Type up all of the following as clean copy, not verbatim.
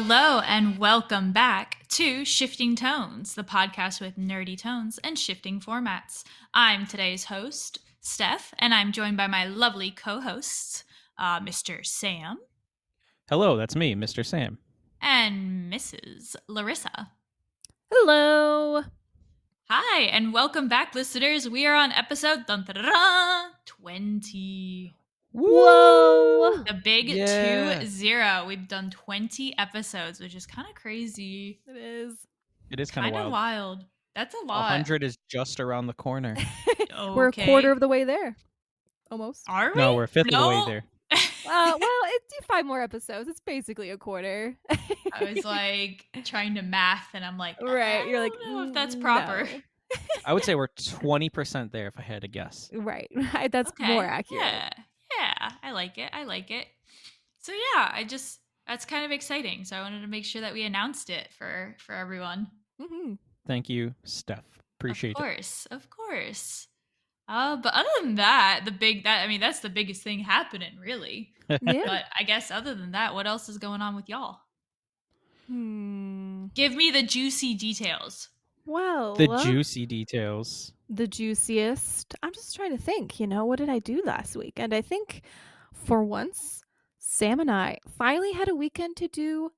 Hello and welcome back to Shifting Tones, the podcast with nerdy tones and shifting formats. I'm today's host, Steph, and I'm joined by my lovely co-hosts, Mr. Sam. Hello, that's me, Mr. Sam. And Mrs. Larissa. Hello. Hi, and welcome back, listeners. We are on episode 20. Whoa. The big Yeah. 20. We've done 20 episodes, which is kind of crazy. It is. It is kind of Wild. That's a lot. 100 is just around the corner. We're a quarter of the way there. Almost. Are we? No, we're a fifth of the way there. Well, it's 5 more episodes. It's basically a quarter. I was like trying to math, and I'm like, right. You're like, I don't know if that's proper. No. I would say we're 20% there if I had to guess. Right. That's Okay. more accurate. Yeah. I like it. So yeah, that's kind of exciting. So I wanted to make sure that we announced it for everyone. Mm-hmm. Thank you, Steph. Appreciate Of course. But other than that, that's the biggest thing happening, really. it. Yeah. But I guess other than that, what else is going on with y'all? Give me the juicy details. Well, The juicy details. The juiciest. I'm just trying to think, what did I do last week? And I think for once, Sam and I finally had a weekend to do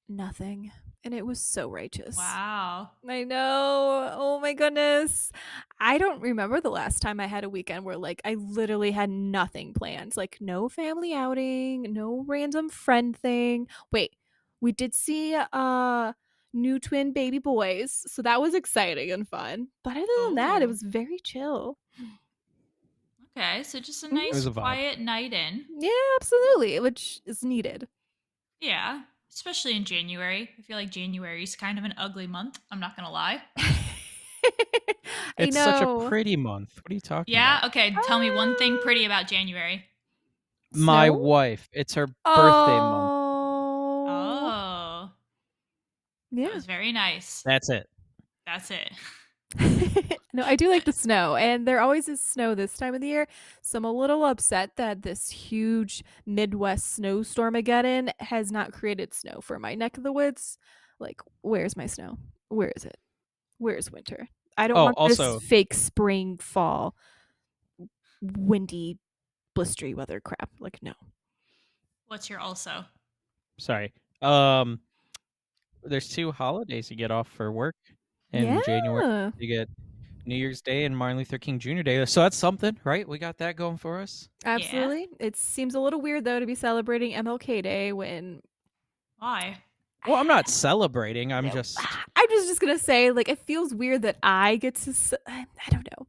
nothing. And it was so righteous. Wow. I know. Oh my goodness. I don't remember the last time I had a weekend where I literally had nothing planned. Like no family outing, no random friend thing. Wait, we did see new twin baby boys. So that was exciting and fun. But other than that, it was very chill. Okay, so just a nice quiet night in. Yeah, absolutely, which is needed. Yeah. Especially in January. I feel like January is kind of an ugly month. I'm not going to lie. It's such a pretty month. What are you talking about? Yeah? Okay, tell me one thing pretty about January. My wife. It's her birthday month. Oh. Yeah. That was very nice. That's it. No, I do like the snow, and there always is snow this time of the year, so I'm a little upset that this huge Midwest snowstormageddon has not created snow for my neck of the woods. Like, where's my snow? Where is it? Where's winter? I don't want this fake spring, fall, windy, blistery weather crap. Like, no. What's your also? Sorry. There's 2 holidays you get off for work in January. You get New Year's Day and Martin Luther King Jr. Day. So that's something, right? We got that going for us. Absolutely. Yeah. It seems a little weird, though, to be celebrating MLK Day when... Why? Well, I'm not celebrating. I'm just going to say, it feels weird that I get to... I don't know.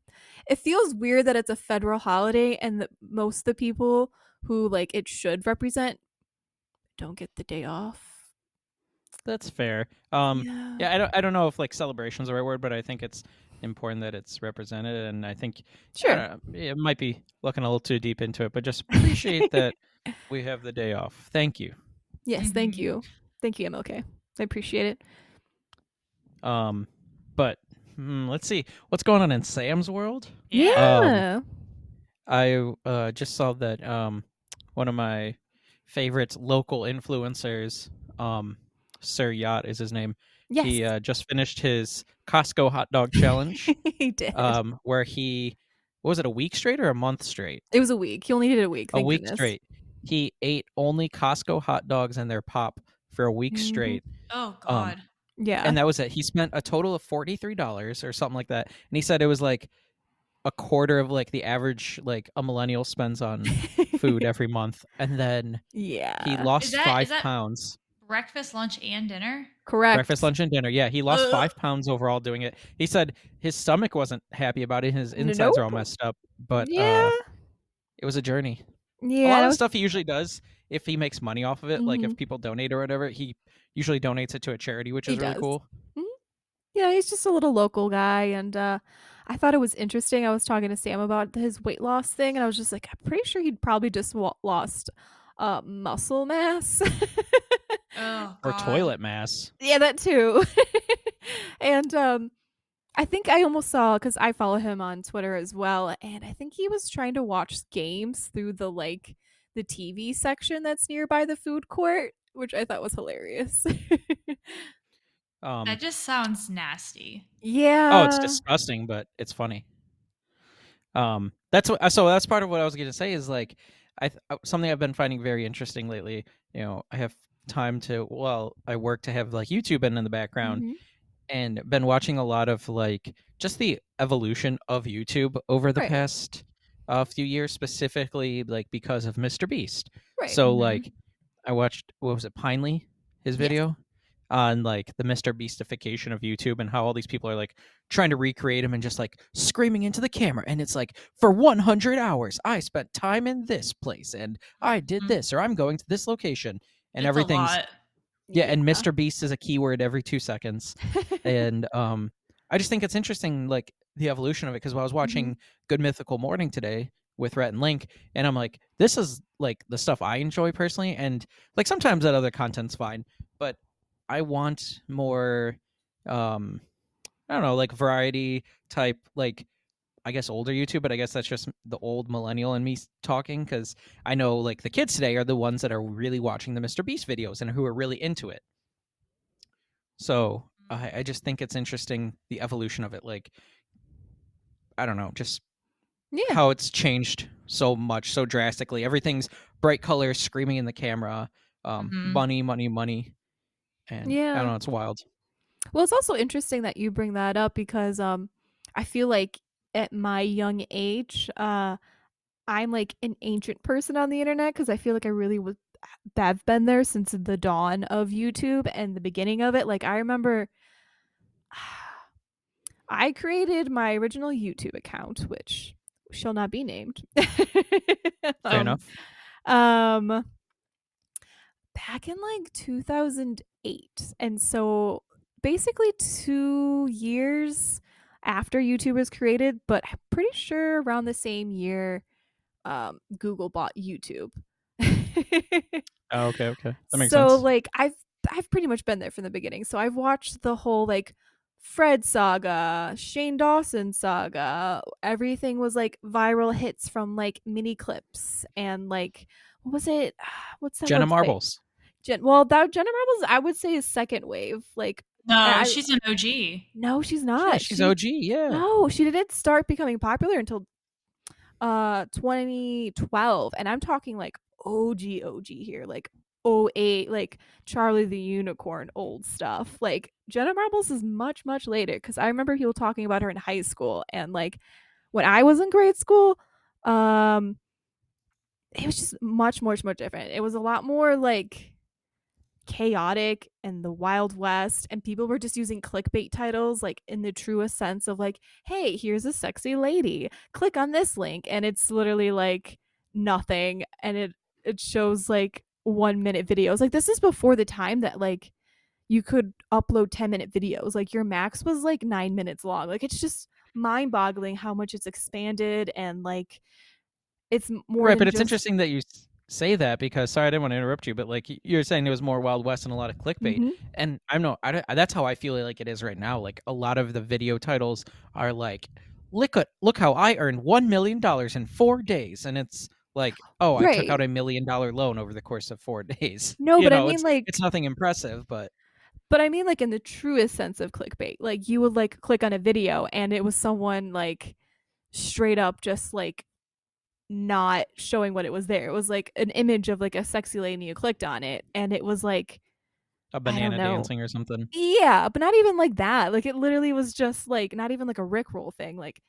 It feels weird that it's a federal holiday and that most of the people who, it should represent don't get the day off. That's fair. Yeah, I don't know if celebration's the right word, but I think it's important that it's represented, and I think it might be looking a little too deep into it, but just appreciate that we have the day off. Thank you. Yes, thank you, MLK. I appreciate it. But let's see what's going on in Sam's world. Yeah. I just saw that one of my favorite local influencers, Sir Yacht is his name. Yes. He just finished his Costco hot dog challenge. He did. Where was it a week straight or a month straight? It was a week. He only did a week. A week straight. He ate only Costco hot dogs and their pop for a week straight. Oh God. Yeah. And that was it. He spent a total of $43 or something like that. And he said it was a quarter of the average a millennial spends on food every month. And then he lost 5 pounds. Breakfast, lunch, and dinner? Correct. Breakfast, lunch, and dinner. Yeah, he lost 5 pounds overall doing it. He said his stomach wasn't happy about it. His insides are all messed up. But it was a journey. Yeah. A lot of the stuff he usually does, if he makes money off of it, if people donate or whatever, he usually donates it to a charity, which is really cool. Mm-hmm. Yeah, he's just a little local guy. And I thought it was interesting. I was talking to Sam about his weight loss thing, and I was just like, I'm pretty sure he'd probably just lost muscle mass. Or toilet mass. Yeah, that too. And I think I almost saw, because I follow him on Twitter as well, and I think he was trying to watch games through the TV section that's nearby the food court. which I thought was hilarious. Um, That just sounds nasty. oh, it's Yeah. disgusting, but it's funny. That's what. So that's part of what I was going to say is like, something I've been finding very interesting lately. You know, I have time to. Well, I work to have like YouTube in the background, Hmm. and been watching a lot of like just the evolution of YouTube over the Right. past few years, specifically like because of Mr. Beast. Right. So Hmm. like I watched, what was it, Pinely, his Yes. video on like the Mr. Beastification of YouTube and how all these people are like trying to recreate him and just like screaming into the camera. And it's like, for 100 hours, I spent time in this place and I did Mhm. this, or I'm going to this location, and It's a everything's, lot. yeah, Yeah. and Mr. Beast is a keyword every 2 seconds. And I just think it's interesting, like the evolution of it. Because while I was Hmm. watching Good Mythical Morning today with Rhett and Link, and I'm like, this is like the stuff I enjoy personally, and like sometimes that other content's fine, but I want more, um, I don't know, like variety type, like I guess older YouTube, but I guess that's just the old millennial in me talking, because I know like the kids today are the ones that are really watching the Mr. Beast videos and who are really into it. So I just think it's interesting the evolution of it. Like, I don't know, just Yeah. how it's changed so much, so drastically. Everything's bright colors, screaming in the camera, Hmm. money, money, money, and I don't Yeah. know, it's wild. Well, it's also interesting that you bring that up because I feel like at my young age, I'm like an ancient person on the internet because I feel like I really was have been there since the dawn of YouTube and the beginning of it. Like I remember I created my original YouTube account, which shall not be named. Fair um enough. um back in like 2008. And so basically 2 years after YouTube was created, but I'm pretty sure around the same year Google bought YouTube. Oh, okay, okay, that makes So sense. like I've pretty much been there from the beginning. So I've watched the whole like Fred saga, Shane Dawson saga. Everything was like viral hits from like mini clips and like what was it? What's that Jenna website? Marbles. Well, that Jenna Marbles I would say is second wave. Like No, I she's an OG. no, she's Yeah, not. she's OG. Yeah. She didn't start becoming popular until 2012, and I'm talking like OG here, like '08, like Charlie the Unicorn old stuff. Like Jenna Marbles is much later because I remember people talking about her in high school, and like when I was in grade school, um it was just much different. It was a lot more like chaotic and the Wild West, and people were just using clickbait titles like in the truest sense of like, hey, here's a sexy lady. Click on this link. And it's literally like nothing. And it shows like 1 minute videos. Like this is before the time that like you could upload 10-minute videos. Like your max was like 9 minutes long. Like it's just mind boggling how much it's expanded and like it's more Right, than but it's just interesting that you say that, because sorry, I didn't want to interrupt you, but like you're saying there was more Wild West and a lot of clickbait, mm-hmm. and I'm no, that's how I feel like it is right now. Like a lot of the video titles are like, look how I earned $1 million in 4 days, and it's like, oh, I took out Right. $1 million loan over the course of 4 days. No, You but I know, mean it's like nothing impressive, but But I mean, in the truest sense of clickbait. Like you would like click on a video and it was someone like straight up just like not showing what it was there. It was like an image of like a sexy lady and you clicked on it and it was like a I don't banana know. dancing or something. Yeah, but not even like that. Like it literally was just like not even like a Rickroll thing. Like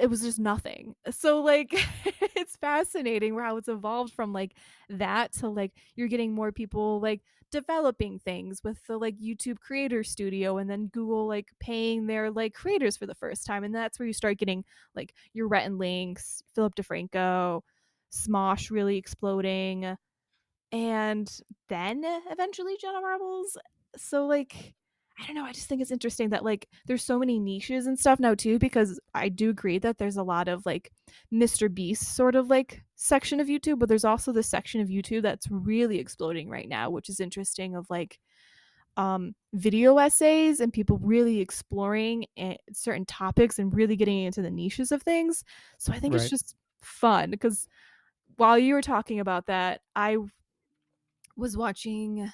it was just nothing. So like it's fascinating how it's evolved from like that to like you're getting more people like developing things with the like YouTube creator studio and then Google like paying their like creators for the first time and that's where you start getting like your Rhett and Links, Philip DeFranco, Smosh really exploding and then eventually Jenna Marbles. So like I don't know, I just think it's interesting that like there's so many niches and stuff now too because I do agree that there's a lot of like Mr. Beast sort of like section of YouTube, but there's also this section of YouTube that's really exploding right now, which is interesting of like video essays and people really exploring certain topics and really getting into the niches of things. So I think it's Right. just fun because while you were talking about that, I was watching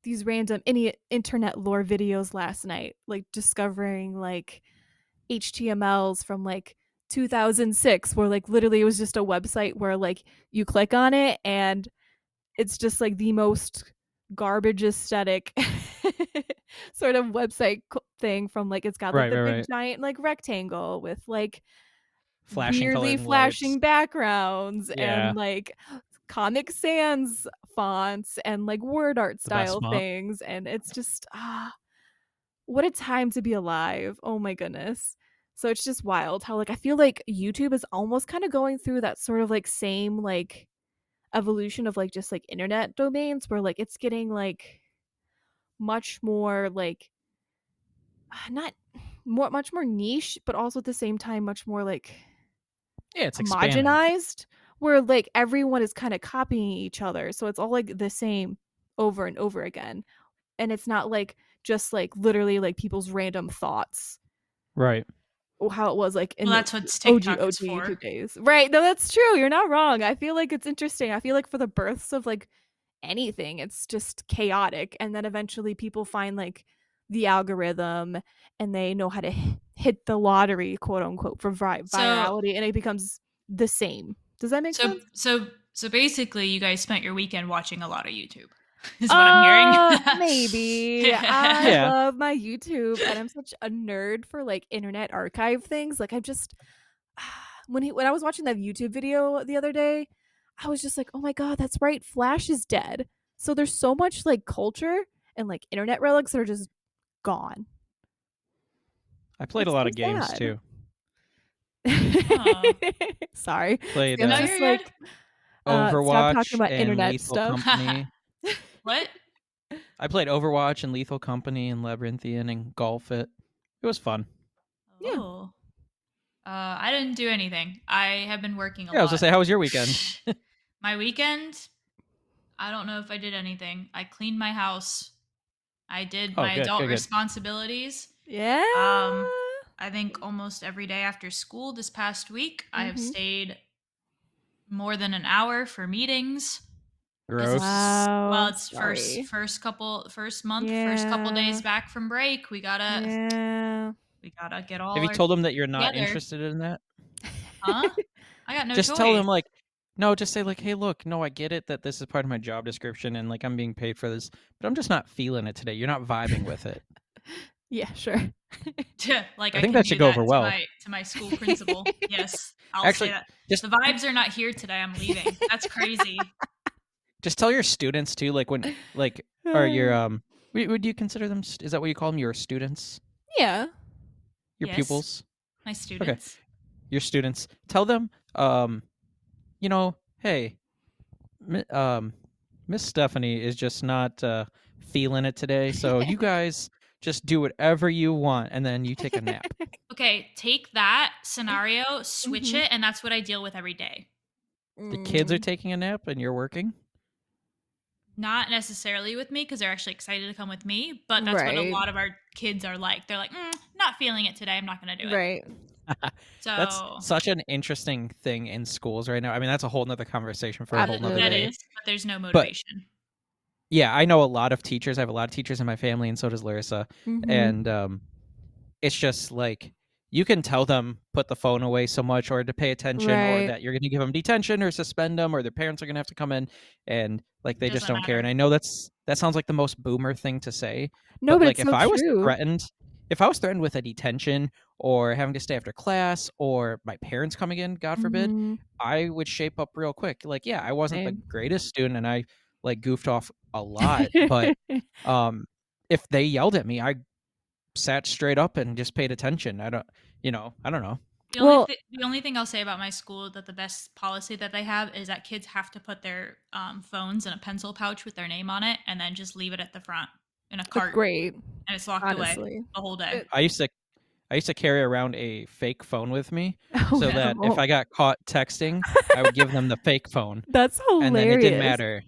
these random internet lore videos last night, like discovering like HTMLs from like 2006, where like literally it was just a website where like you click on it and it's just like the most garbage aesthetic sort of website thing from like it's got like Right, the right, big right. giant like rectangle with like Flashing weirdly colored lights. flashing backgrounds and Yeah, like Comic Sans fonts and like word art the best style font. things, and it's just what a time to be alive. Oh my goodness. So it's just wild how like I feel like YouTube is almost kind of going through that sort of like same like evolution of like just like internet domains where like it's getting like much more like not more much more niche, but also at the same time much more like Yeah, it's expanding. homogenized, where like everyone is kind of copying each other, so it's all like the same over and over again, and it's not like just like literally like people's random thoughts, Right. how it was like in Well, the that's what OG TikTok is for. YouTube days. Right. No, that's true. You're not wrong. I feel like it's interesting. I feel like for the births of like anything, it's just chaotic. And then eventually people find like the algorithm and they know how to hit the lottery, quote unquote, for So, virality, and it becomes the same. Does that make so, sense? so, so basically, you guys spent your weekend watching a lot of YouTube, is what I'm hearing. Maybe. I Yeah. love my YouTube and I'm such a nerd for like internet archive things. Like I'm just when I was watching that YouTube video the other day, I was just like, "Oh my god, that's right. Flash is dead." So there's so much like culture and like internet relics that are just gone. I played a It's lot so of games sad. too. Oh. Sorry. Played No, Sam's you're just good. like, stop talking Overwatch about and internet Lethal stuff. Company. What? I played Overwatch and Lethal Company and Labyrinthian and Golf It. It was fun. Yeah. Oh. I didn't do anything. I have been working a Yeah, I was gonna lot. say, how was your weekend? My weekend, I don't know if I did anything. I cleaned my house. I did Oh, my good, adult good, good. responsibilities. Yeah. Um, I think almost every day after school this past week, I have Mhm. stayed more than an hour for meetings because Gross. it's Wow. well, I'm it's sorry. first month, first couple days Yeah. back from break. Yeah. We gotta get Have all you our told them that you're not together, interested in that? huh? I got no Just tell choice. them like, no, just say like, hey, look, no, I get it that this is part of my job description and like I'm being paid for this, but I'm just not feeling it today. You're not vibing with it. Yeah, sure. Like I I think can that should do go that over well. to my school principal. Yes, I'll say Actually, that. just The vibes are not here today. I'm leaving. That's crazy. just tell your students too, like when like or your would you consider them is that what you call them, your students? Yeah. Your Yes, pupils? my Okay. students. Your students. Tell them hey, Miss Stephanie is just not feeling it today. So you guys just do whatever you want, and then you take a nap. Okay, take that scenario, switch Mhm. it, and that's what I deal with every day. The kids are Mm. taking a nap, and you're working. Not necessarily with me because they're actually excited to come with me, but that's what a Right. lot of our kids are like. They're like, not feeling it today. I'm not going to do it. Right. That's So such an interesting thing in schools right now. I mean, that's a whole nother conversation for a whole nother that day. Absolutely. is, but there's no But motivation. yeah, I know a lot of teachers. I have a lot of teachers in my family, and so does Larissa. Mhm. And it's just like you can tell them put the phone away so much or to pay attention or Right. that you're going to give them detention or suspend them or their parents are going to have to come in and like they just Doesn't don't care. And matter. I know that sounds like the most boomer thing to say, No, but but like it's so true. if I was threatened with a detention or having to stay after class or my parents coming in, God forbid, Mhm. I would shape up real quick. Like, yeah, I wasn't the Same. greatest student and I like goofed off a lot, but um if they yelled at me, I sat straight up and just paid attention. I don't know. Well, The only thing I'll say about my school that the best policy that they have is that kids have to put their phones in a pencil pouch with their name on it and then just leave it at the front in a that's cart great, and it's locked away honestly. the whole day. It I used to carry around a fake phone with me Oh, so that if no. I got caught texting, I would give them the fake phone That's and then it didn't hilarious. matter.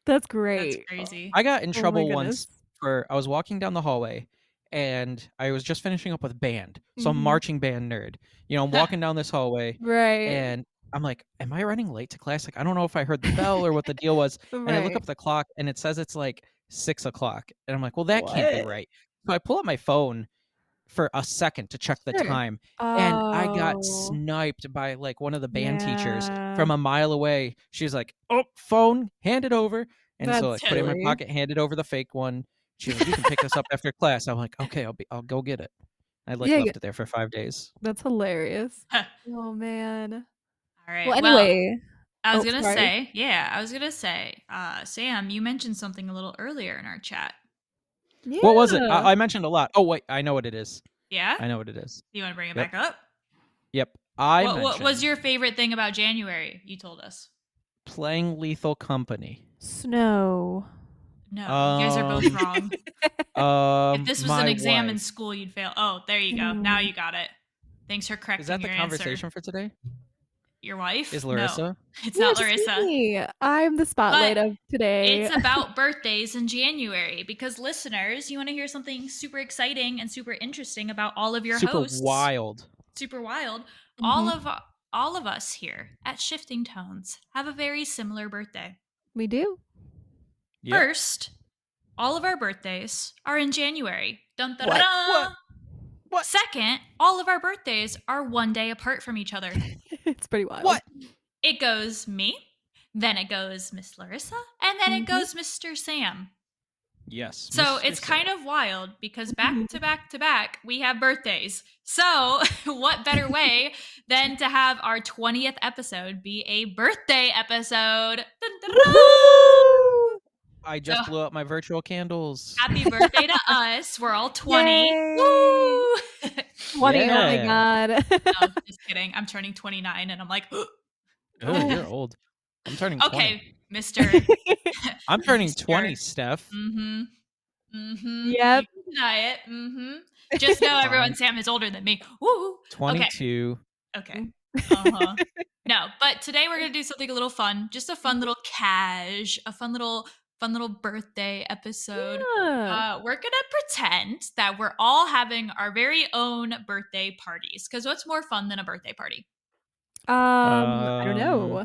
That's That's great. crazy. I got in Oh my trouble goodness. once for I was walking down the hallway and I was just finishing up with band. So I'm Mhm. marching band nerd. I'm walking down this hallway Right. and I'm like, "Am I running late to class? Like, I don't know if I heard the bell or what the deal was." And I look Right. up the clock and it says it's like 6 o'clock. And I'm like, "Well, that can't be What? right." So I pull up my phone for a second to check the Sure. time, and I got Oh, sniped by, like, one of the band teachers yeah. from a mile away. She was like, "Oh, phone, hand it over." And so, That's like, put it in my silly. pocket, handed over the fake one. She was like, "You can pick this up after class." I'm like, "Okay, I'll go get it." I, like, Yeah, left it there for 5 days. that's hilarious. All Oh, man. Well, right. Well, anyway. I was Oh, gonna sorry. say, yeah, I was gonna say, Sam, you mentioned something a little earlier in our chat. What was it? Yeah. I mentioned a lot. Oh, wait, I know what it is. Yeah? I know what it is. You want to bring it Yep, back up? yep. I What was mentioned your favorite thing about January? You told us. playing Lethal Company. Snow. No, you guys are both Um, wrong. If this was an my exam in wife. school, you'd fail. Oh, there you go. Now Mm. you got it. Thanks for Is correcting that the your answer. conversation for today? Your wife? Is No, Larissa? it's Yeah, not just Larissa. me. I'm the But spotlight of it's today. about birthdays in January because listeners, you want to hear something super exciting and super interesting about all of your Super hosts. wild. Super wild. All Mhm. of all of us here at Shifting Tones have a very similar birthday. We do. Yep. First, all of our birthdays are in January. Dun, da, da, What? What? da. What? Second, all of our birthdays are one day apart from each other. It's pretty wild. What? It goes me, then it goes Miss Larissa, and then it Mhm. goes Mr. Sam. Yes, So Mr. it's kind Sam. of wild because back to Mhm. back to back, we have birthdays. So, what better way than to have our 20th episode be a birthday episode? Dun, dun, dun, Woohoo! I So, just blew up my virtual candles. happy birthday to us. We're all 20. Yay! Woo! 20, oh my Yeah. god. No, just kidding. I'm turning 29 and I'm like, Oh, Oh. you're old. I'm turning 20. okay, Mr. I'm turning Mr. 20, Steph. Mm-hmm. Mm-hmm. Yep. You can deny it. Mm-hmm. Just know everyone, Fine. Sam is older than me. Woo! Okay. 22. Okay. Mm. Uh-huh. No, but today we're gonna do something a little fun. Just a fun little fun little birthday episode. Yeah. We're gonna pretend that we're all having our very own birthday parties. Because what's more fun than a birthday party? I don't Um, know.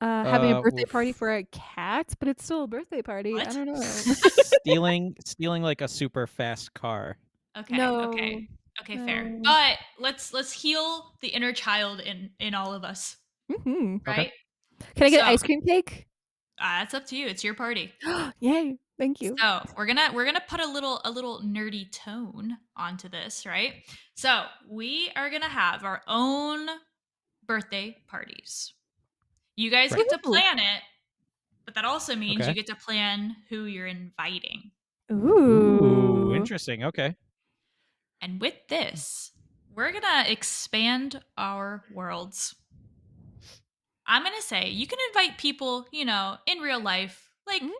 Having a birthday party Oof. for a cat, but it's still a birthday party. I What? don't know. Stealing like a super fast car. Okay, No. okay, okay, fair. No. But let's heal the inner child in all of us, Mhm. Okay. right? Can I get So an ice cream cake? that's up to you. It's your party. Yay. Thank you. So we're gonna put a little nerdy tone onto this, right? So we are gonna have our own birthday parties. You guys Right. get to Woohoo. plan it, but that also means you Okay. get to plan who you're inviting. Ooh, Ooh. interesting. Okay. And with this, we're gonna expand our worlds. I'm gonna say you can invite people, in real life, like Mhm.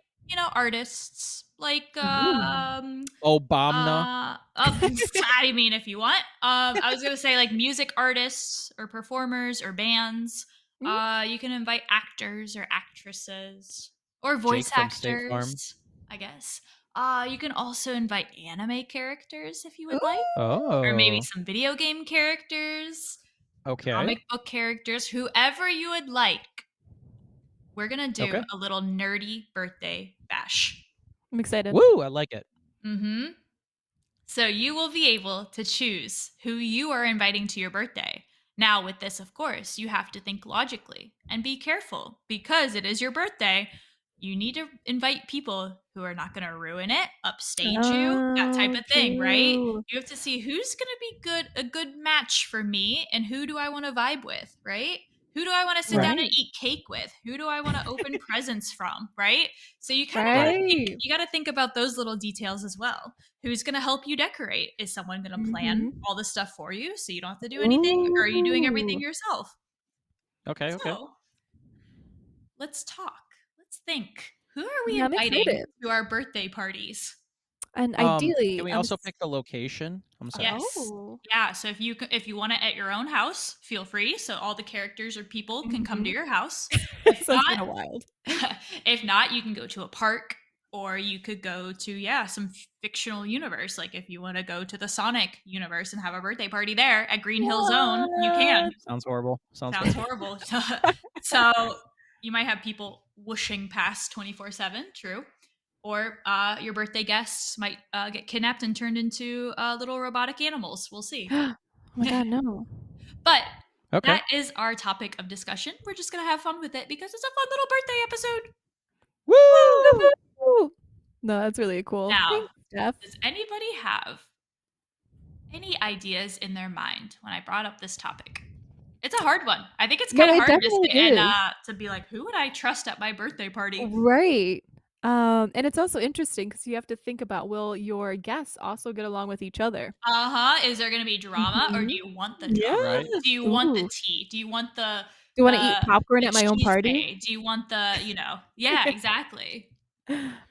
artists, like Ooh. Obama. I mean, if you want, I was gonna say like music artists or performers or bands. Mhm. You can invite actors or actresses or Jake voice from State Farm. actors, I guess. You can also invite anime characters if you would like, or maybe Oh. some video game characters, Okay. comic book characters, whoever you would like. We're gonna do Okay. a little nerdy birthday bash. I'm excited. Woo, I like it. Mm-hmm. So you will be able to choose who you are inviting to your birthday. Now, with this, of course, you have to think logically and be careful because it is your birthday. You need to invite people who are not going to ruin it, upstage you, that type Oh, of thing, right? true. You have to see who's going to be a good match for me and who do I want to vibe with, right? Who do I want to sit down Right. and Right. eat cake with? Who do I want to open presents from, right? So you kind of got to Right. think, Right. you got to think about those little details as well. Who's going to help you decorate? Is someone going to plan Mhm. all the stuff for you so you don't have to do anything? Or are you doing everything Ooh. yourself? Okay. Okay. So let's talk. Let's think. Who are we Yeah, I'm inviting excited. to our birthday parties? And Can ideally, we also pick the location? I'm sorry. Yes. Oh. Yeah. So if you want it at your own house, feel free. So all the characters or people can come to Mhm. your house. If Sounds not, kinda wild. if not, you can go to a park. Or you could go to some fictional universe. Like if you want to go to the Sonic universe and have a birthday party there at Green Hill Zone, you can. What? Sounds horrible. Sounds horrible. So you might have people whooshing past 24/7. True. Or your birthday guests might get kidnapped and turned into little robotic animals. We'll see. Oh my god, no. But Okay. that is our topic of discussion. We're just going to have fun with it because it's a fun little birthday episode. Woo! Woo! No, that's really cool. Now, Thanks, Steph. does anybody have any ideas in their mind when I brought up this topic? It's a hard one. I think it's No, kind of it hard to definitely say and is. to be like, who would I trust at my birthday party? Right. And it's also interesting because you have to think about, will your guests also get along with each other? Is there going to be drama or do Mhm. you want the Yeah. drama? Right. Do you want the Ooh. tea? Do you want the Do you wanna eat popcorn at my own party? chisme? Do you want the, yeah, exactly.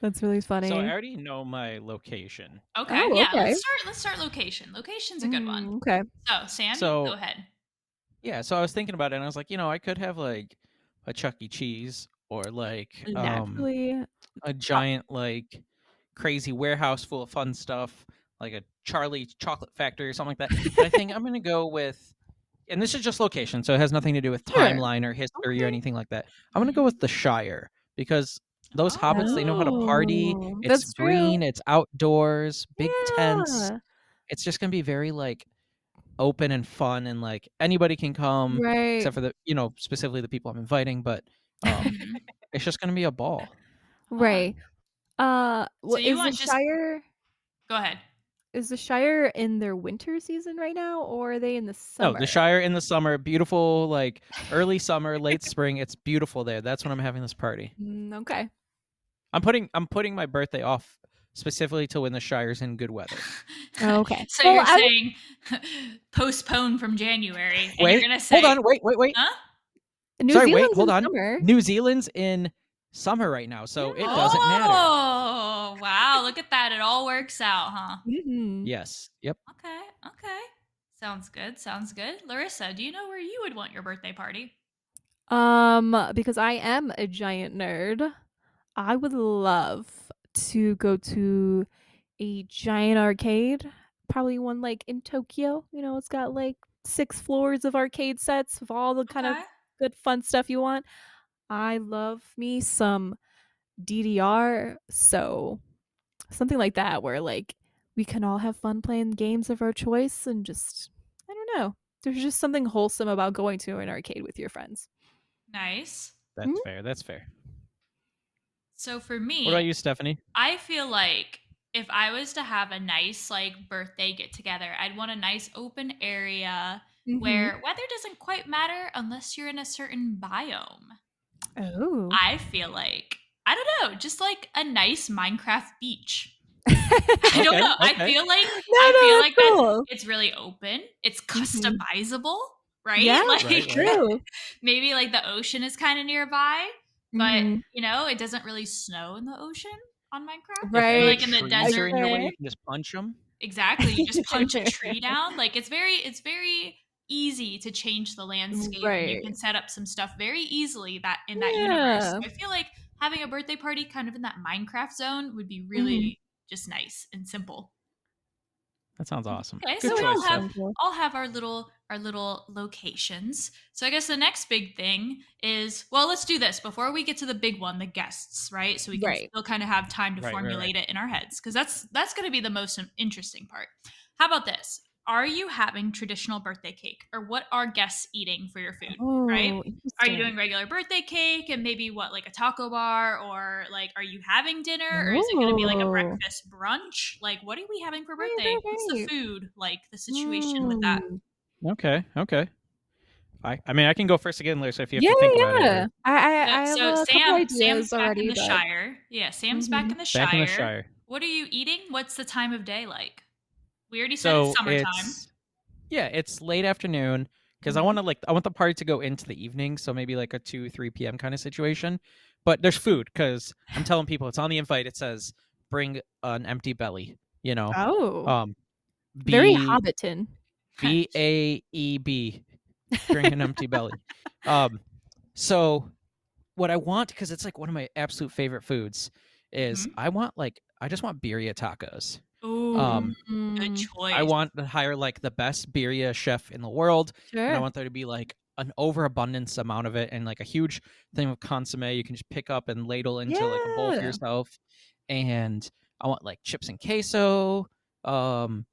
That's really So I funny. already know my location. Okay. Oh, Yeah, okay. let's start location. Location's a good one. Okay. So, Sam, So- go ahead. Yeah, so I was thinking about it and I was like, I could have like a Chuck E. Cheese or like Naturally. a giant like crazy warehouse full of fun stuff, like a Charlie chocolate factory or something like that. But I think I'm gonna go with, and this is just location, so it has nothing to do with Sure. timeline or history or Okay. anything like that. I'm gonna go with the Shire because those hobbits, they know how to party. Oh, It's that's green, true. it's outdoors, big tents. Yeah. It's just gonna be very like open and fun, and like anybody can come Right. except for the specifically the people I'm inviting, but Mhm. it's just gonna be a ball. Right. So What you is the want just Shire? go ahead. Is the Shire in their winter season right now, or are they in the No, summer? the Shire in the summer, beautiful, like early summer, late spring. It's beautiful there. That's when I'm having this party. Okay. I'm putting my birthday off specifically to when the Shire's in good weather. Okay. So Well, you're I saying postpone from January, and you're Wait, gonna say, hold on, wait. huh? New Sorry, Zealand's wait, hold in on. summer. New Zealand's in summer right now, so it doesn't matter. Oh, wow! Look at that. It all works out, huh? Mhm. Yes. Yep. Okay. Sounds good. Sounds good. Larissa, do you know where you would want your birthday party? Because I am a giant nerd, I would love to go to a giant arcade, probably one like in Tokyo. It's got like 6 floors of arcade sets with all the kind of Okay. good fun stuff you want. I love me some DDR, so something like that where like we can all have fun playing games of our choice and just I don't know. There's just something wholesome about going to an arcade with your friends. Nice. That's fair. That's fair. So for What me, about you, Stephanie? I feel like if I was to have a nice like birthday get together, I'd want a nice open area Mhm. where weather doesn't quite matter unless you're in a certain biome. Oh. I feel like I don't know, just like a nice Minecraft beach. I don't Okay, know. I okay. feel like No, that's cool. it's really open. It's Mhm. customizable, right? Yeah, Like Right. true. maybe like the ocean is kind of nearby, but Mhm. it doesn't really snow in the ocean on Minecraft. If Or any Right. like in the trees are desert. in your way, Okay. you can just punch them. Exactly. You just punch a tree down. Like it's very easy to change the landscape and you Right. can set up some stuff very easily that in that universe. Yeah. So I feel like having a birthday party kind of in that Minecraft zone would be Mhm. really just nice and simple. That sounds awesome. Okay, Good so we choice, all have Steph. Cool. our little locations. So I guess the next big thing is, well, let's do this before we get to the big one, the guests, right? So we can Right. still kind of have time to Right. formulate it in our heads because that's going to be the most interesting part. How about this? Are you having traditional birthday cake, or what are guests eating for your food? Right? Oh, Are you interesting. doing regular birthday cake and maybe what, like a taco bar, or like are you having dinner, or is it going to be like a Oh. breakfast brunch? Like, what are we having for Right, birthday? right, What's the right. food like? The situation with that? Okay. I mean, I can go first again, Larissa, if you have Yeah, to think about it. yeah. Or I have So a couple Sam's ideas back in already, the but Shire. Yeah, Sam's back Mhm. in the back in the Shire. Shire. What are you eating? What's the time of day like? We already said it's So summertime. it's late afternoon because I Mhm. want the party to go into the evening, so maybe like a 2-3 p.m. kind of situation. But there's food because I'm telling people it's on the invite. It says bring an empty belly. Oh, Um, very B Hobbiton. BAEB, bring an empty belly. So what I want, because it's like one of my absolute favorite foods, is I just want birria tacos. Ooh, good Mm, I choice. want to hire like the best birria chef in the world, and I sure. want there to be like an overabundance amount of it and like a huge thing of consomme you can just pick up and ladle into like a bowl for Yeah. yourself. And I want like chips and queso, um,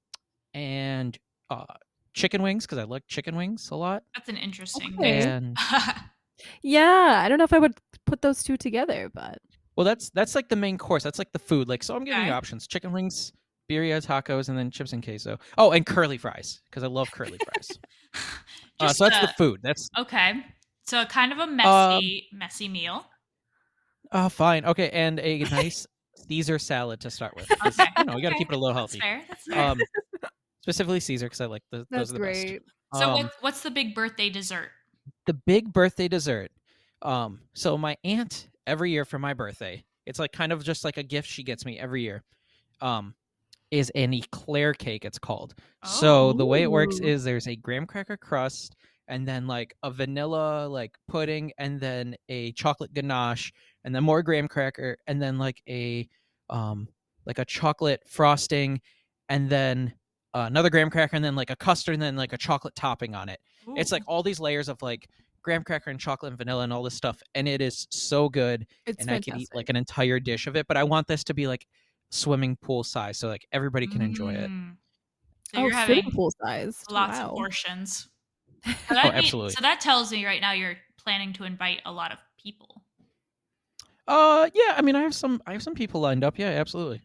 and chicken wings because I like chicken wings a lot. That's an interesting mix. Okay. And Yeah, I don't know if I would put those two together, but well, that's like the main course. That's like the food. Like, so I'm giving you Okay. options: chicken wings, birria tacos, and then chips and queso. Oh, and curly fries because I love curly fries. So Just that's the food. That's okay. So kind of a um messy meal. oh, fine. Okay, and a nice Caesar salad to start with because Okay. we got to Okay. keep it a little That's healthy. fair. That's fair. Um, specifically Caesar because I like those that's are the best. great. So Um, what's the big birthday dessert? the big birthday dessert. So my aunt every year for my birthday, it's like kind of just like a gift she gets me every year. Um, is an eclair cake, it's called. So Oh. the way it works Ooh. is there's a graham cracker crust and then like a vanilla like pudding and then a chocolate ganache and then more graham cracker and then like a chocolate frosting and then another graham cracker and then like a custard and then like a chocolate topping on it. Ooh. It's like all these layers of like graham cracker and chocolate and vanilla and all this stuff and it is so good It's and I could eat fantastic. like an entire dish of it, but I want this to be like swimming pool size so like everybody can enjoy it. Mm. So Oh, you're swimming having pool sized. lots of Wow. portions. Oh, absolutely. So that tells me right now you're planning to invite a lot of people. Yeah, I mean I have some people lined up. Yeah, absolutely.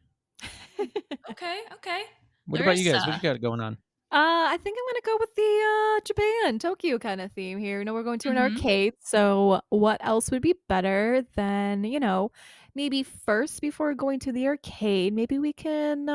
Okay, okay. What about you guys? What you Larissa. got going on? I think I'm gonna go with the Japan, Tokyo kind of theme here. We're going to an Mm-hmm. arcade, so what else would be better than, maybe first before going to the arcade, maybe we can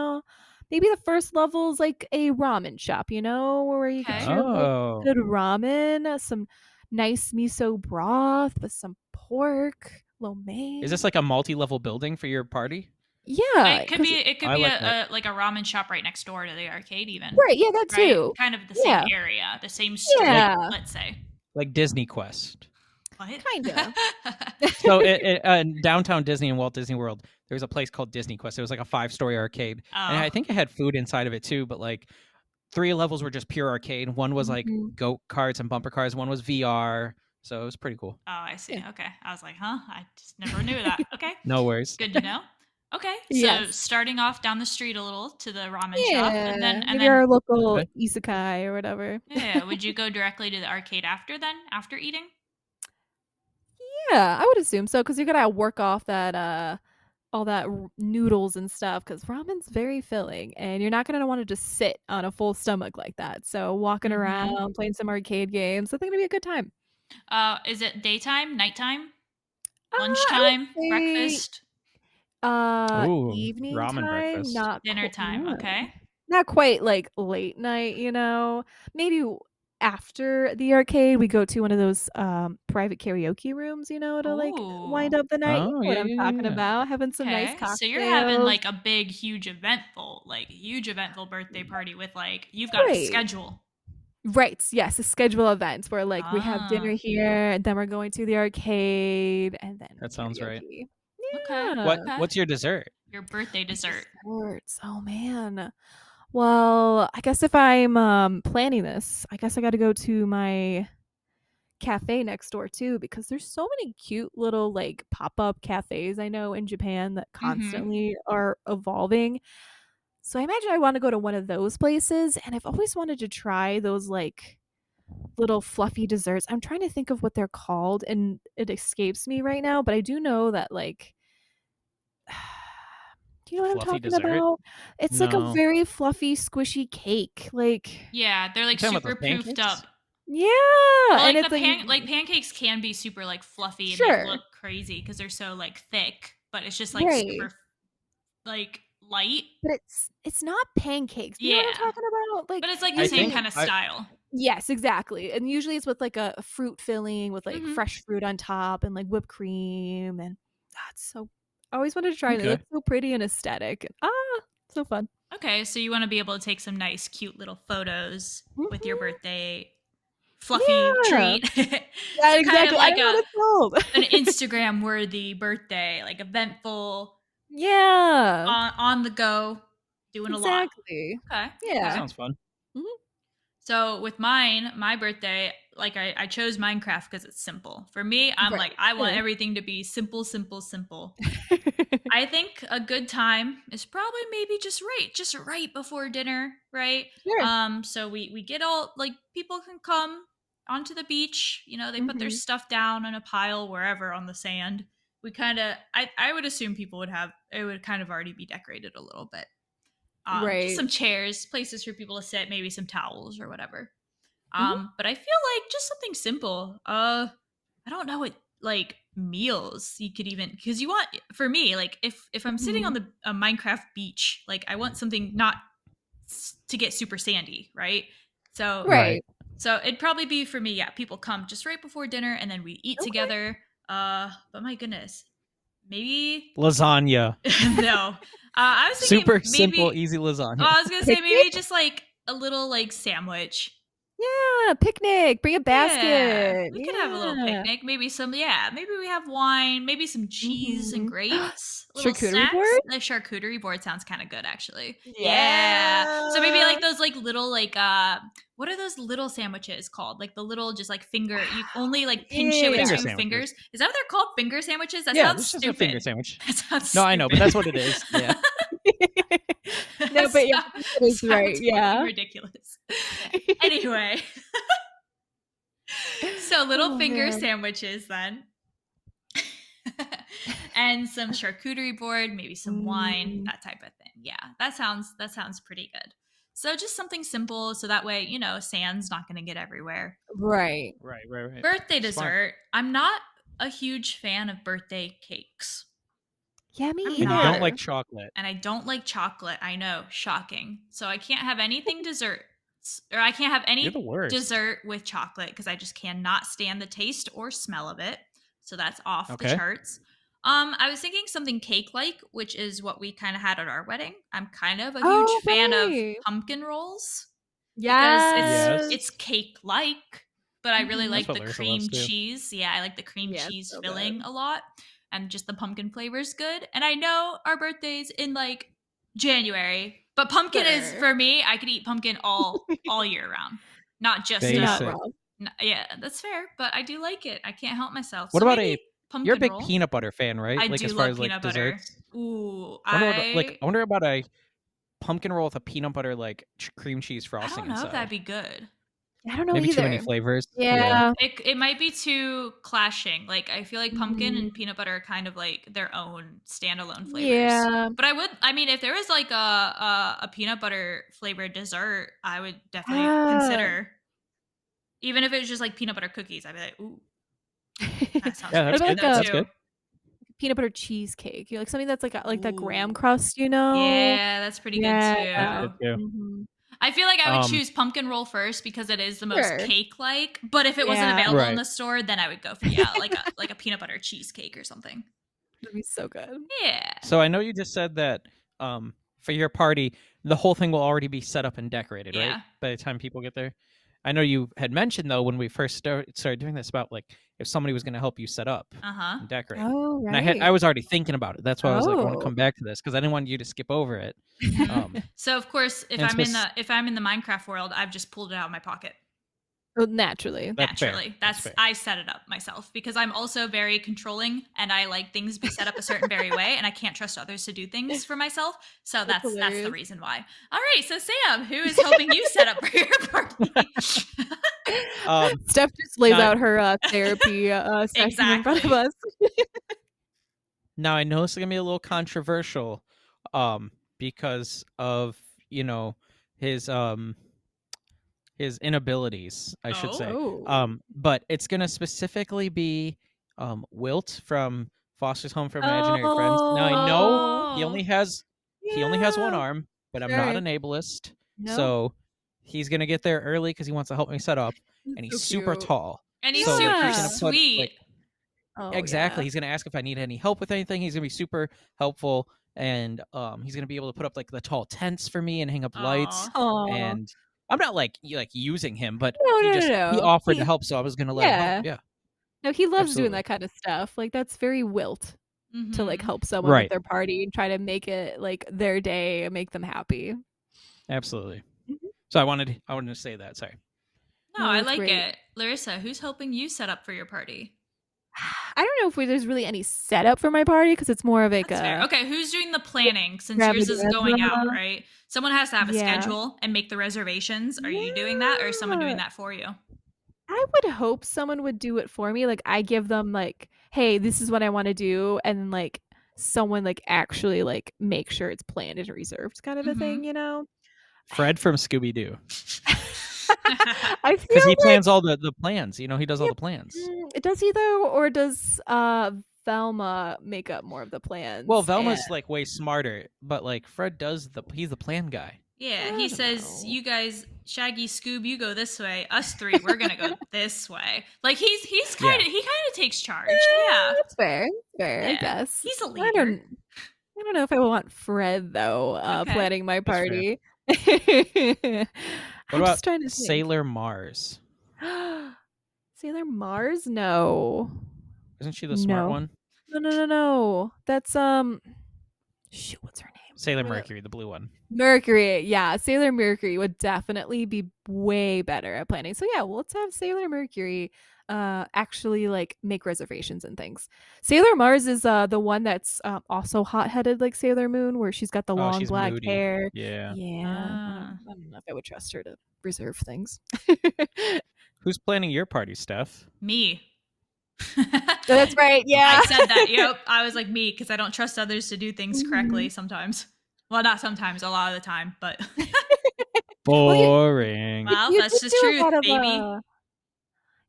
maybe the first level is like a ramen shop, where you get Okay. your like Oh, good ramen, some nice miso broth with some pork, lo is mein. this like a multi-level building for your party? Yeah, It could because be it could I be like that. a like a ramen shop right next door to the arcade even. right, yeah, that Right? too. Kind of the same Yeah. area, the same street, Yeah, let's say. Like Disney Quest. What? kinda. So in downtown Disney and Walt Disney World, there was a place called Disney Quest. It was like a 5-story arcade, and I Oh. think it had food inside of it too. But like 3 levels were just pure arcade. One was like Mhm. go karts and bumper cars. One was VR. So it was pretty cool. Oh, I see. Yeah. Okay. I was like, huh? I just never knew that. Okay. No worries. Good to know. Okay. So Yes. starting off down the street a little to the ramen shop and Yeah, then maybe our local Okay. isekai or whatever. yeah, would you go directly to the arcade after then, after eating? Yeah, I would assume so because you gotta work off that, all that noodles and stuff because ramen's very filling, and you're not gonna wanna just sit on a full stomach like that, so walking Mhm. around, playing some arcade games, I think it'll be a good time. Is it daytime, nighttime, I would lunchtime, say, breakfast, Ooh, evening ramen time, breakfast. dinner time? yeah. Okay. Not quite like late night, Maybe after the arcade, we go to one of those, private karaoke rooms, to, like, wind Ooh. up the night. You Oh, know what yeah, I'm yeah, yeah, talking yeah. about, having some nice Okay. So you're having cocktails. like a big, huge eventful birthday party with like you've got a Right. schedule. Right, yes, a schedule events where, like, we have dinner Ah. here, and then we're going to the arcade, and then That sounds right. Okay. karaoke. Yeah. Okay. What's your dessert? Your birthday My dessert. desserts, oh, man. Well, I guess if I'm, planning this, I guess I gotta go to my cafe next door too because there's so many cute little like pop-up cafes I know in Japan that Mhm. constantly are evolving. So I imagine I want to go to one of those places and I've always wanted to try those like little fluffy desserts. I'm trying to think of what they're called and it escapes me right now, but I do know that like do you know what I'm Fluffy talking dessert? about? It's like a No. very fluffy, squishy cake. Like Yeah, they're You like talking about super those poofed pancakes? up. yeah, Well, and like it's like pancakes can be super like fluffy and like sure. look crazy because they're so like thick, but it's just like Right. super like light. But it's not pancakes. Do you know what I'm Yeah. talking about? Like, But it's like the I same usually think kind of I style. yes, exactly, and usually it's with, like, a fruit filling with, like, Mhm. fresh fruit on top and, like, whipped cream, and that's so I always wanted to try it. It okay. looks so pretty and aesthetic. So fun. Okay, so you want to be able to take some nice, cute little photos with your Mhm. birthday fluffy Yeah. treat. Yeah, So kind of exactly. I like don't know what it's called. an Instagram worthy birthday, like eventful, Yeah. on the go, doing a lot. Exactly. Okay. Yeah. Okay. Sounds fun. So with mine, my birthday, like I chose Minecraft because it's simple. For me, I'm Right. like, I want Sure. everything to be simple, simple, simple. I think a good time is probably maybe just right before dinner, right? Sure. So we get all like people can come onto the beach, you know, they put their Mhm. stuff down in a pile wherever on the sand. We kind of I would assume people would have it would kind of already be decorated a little bit. Just Right. some chairs, places for people to sit, maybe some towels or whatever. Mhm. But I feel like just something simple. I don't know what like meals you could even because you want for me like if I'm sitting on Mhm. the a Minecraft beach, like I want something not to get super sandy, right? So Right. Right. so it'd probably be for me, yeah. People come just right before dinner and then we eat Okay. together. But my goodness, maybe Lasagna. no. I was thinking Super simple, maybe. easy Oh, lasagna. I was gonna say maybe Picnic? just like a little like sandwich. Yeah, picnic. Bring a Yeah, basket. we could have a little Yeah. picnic. Maybe some. Yeah, maybe we have wine. Maybe some cheese and Mhm. grapes. Little Charcuterie snacks. board? The charcuterie board sounds kind of good, actually. Yeah. So maybe Yeah. like those like little like what are those little sandwiches called? Like the little just like finger. You only like pinch it with Yeah. Finger two sandwiches. fingers. Is that what they're called? Finger sandwiches? That Yeah, sounds it's just a finger stupid. sandwich. That sounds No, I know, but stupid. that's what it is. Yeah. No, That but yeah, I think that is right. sounds fucking Yeah. ridiculous. Anyway, so little Oh, finger man. sandwiches then. And some charcuterie board, maybe some wine, Mm, that type of thing. Yeah, that sounds pretty good. So just something simple so that way, you know, sand's not going to get everywhere. right. Right. Birthday Smart. dessert. I'm not a huge fan of birthday cakes. Yeah, me I'm And you don't not. like either. chocolate. And I don't like chocolate. I know, shocking. So I can't have anything desserts, or I can't have You're any the worst. dessert with chocolate because I just cannot stand the taste or smell of it. So that's off the Okay. charts. I was thinking something cake-like, which is what we kind of had at our wedding. I'm kind of a huge Oh, fan of right. pumpkin rolls because Yes. it's cake-like, but I really Mhm. That's like what the Larissa loves cream too. cheese. Yeah, I like the cream Yeah, it's cheese so filling good. a lot, and just the pumpkin flavor is good. And I know our birthdays in like January, but pumpkin is Sure. for me. I could eat pumpkin all year round, not just You're not Basic. wrong. yeah, that's fair. But I do like it. I can't help myself. What So about maybe you're a pumpkin big roll. peanut butter fan, right? I Like do as far love as like peanut butter. desserts. Ooh, I wonder about a pumpkin roll with a peanut butter like cream cheese I frosting don't know if that'd inside. be good. I don't know Maybe too many either. flavors. Yeah. Yeah. It might be too clashing. Like I feel like pumpkin Mhm. and peanut butter are kind of like their own standalone flavors. Yeah. But I mean, if there was like a peanut butter flavored dessert, I would definitely Ah. consider. Even if it was just like peanut butter cookies, I'd be like, ooh, that sounds Yeah, What pretty that's about good good. like though a That's too. good. peanut butter cheesecake? You like something that's like that graham Ooh, crust, you know? yeah, that's pretty good That's Yeah. good too. too. Mhm. I feel like I would Um choose pumpkin roll first because it is the most Sure. cake-like. But if it wasn't Yeah. available in right. the store, then I would go for like a peanut butter cheesecake or something. That'd be so good. Yeah. So I know you just said that for your party, the whole thing will already be set up and decorated, right? Yeah. By the time people get there. I know you had mentioned though when we first started doing this about like if somebody was going to help you set up Uh-huh. and decorate. Oh, And right. I was already thinking about it. That's why I was like, I want to Oh. come back to this because I didn't want you to skip over it. Mhm. Um, So of course, and if I'm in the Minecraft world, I've just pulled it out of my pocket. Well, naturally. that's fair. Naturally. That's fair. I set it up myself because I'm also very controlling and I like things to be set up a certain very way and I can't trust others to do things for myself. So that's the hilarious. reason why. All right, so Sam, who is helping you set up for your party? Steph just lays now- out her therapy session in front of Exactly. us. Now I know this is gonna be a little controversial, because of his his inabilities, I should Oh. say. Oh. But it's gonna specifically be Wilt from Foster's Home for Imaginary Friends. Now I know he Oh. only has one Yeah. arm, but I'm not Sure. an ableist, No. so he's gonna get there early because he wants to help me set up, and he's So super cute. tall. And he's So like super he's gonna put sweet. like Oh, exactly. yeah. He's gonna ask if I need any help with anything. He's gonna be super helpful, and he's gonna be able to put up like the tall tents for me and hang up lights. Aw. Aw. And I'm not like using him, but No, he no, just no, he no. offered to help, so I was gonna let him help. Yeah. Yeah, No, he loves doing absolutely. that kind of stuff. Like, that's very Wilt. to like Mhm. help someone with Right. their party and try to make it like their day and make them happy. Absolutely. Mhm. So I wanted to say that. Sorry. No, No, I that's like great. it. Larissa, who's helping you set up for your party? I don't know if there's really any setup for my party because it's more of like That's fair. a Okay, who's doing the planning since yours is going out, extravaganza. right? Someone has to have a Yeah. schedule and make the reservations. Are you doing that or is someone doing Yeah. that for you? I would hope someone would do it for me. Like I give them like, hey, this is what I want to do, and then like someone like actually like make sure it's planned and reserved kind of a Mhm. thing, you know? Fred from Scooby Doo, I because feel he like plans all the plans. You know, he does all yep. the plans. Does he though, or does Velma make up more of the Well, plans? And Velma's like way smarter, but like Fred does he's the plan guy. Yeah, I he don't says, know. "You guys, Shaggy, Scoob, you go this way. Us three, we're gonna go this way." Like Yeah. he kind of takes charge. Yeah, That's fair. Fair, I yeah, guess. he's a I leader. don't I don't know if I want Fred though, Okay, planning my That's fair. party. What I'm about just trying to think. Sailor Mars? Sailor Mars? No. Isn't she the smart No. one? No. That's shoot, what's her Sailor name? Mercury, the blue one. Mercury. Yeah, Sailor Mercury would definitely be way better at planning. So yeah, well, let's have Sailor Mercury actually like make reservations and things. Sailor Mars is the one that's also hot-headed like Sailor Moon where she's got the Oh, long she's black moody. hair. Yeah. Yeah. ah, I don't know if I would trust her to reserve things. Who's planning your party, Steph? me. That's right. Yeah. I said that. Yep, I was like me because I don't trust others to do things correctly Mhm. sometimes. Well, not sometimes, a lot of the time, but Well, Boring. well, you that's did just do a truth, lot of baby.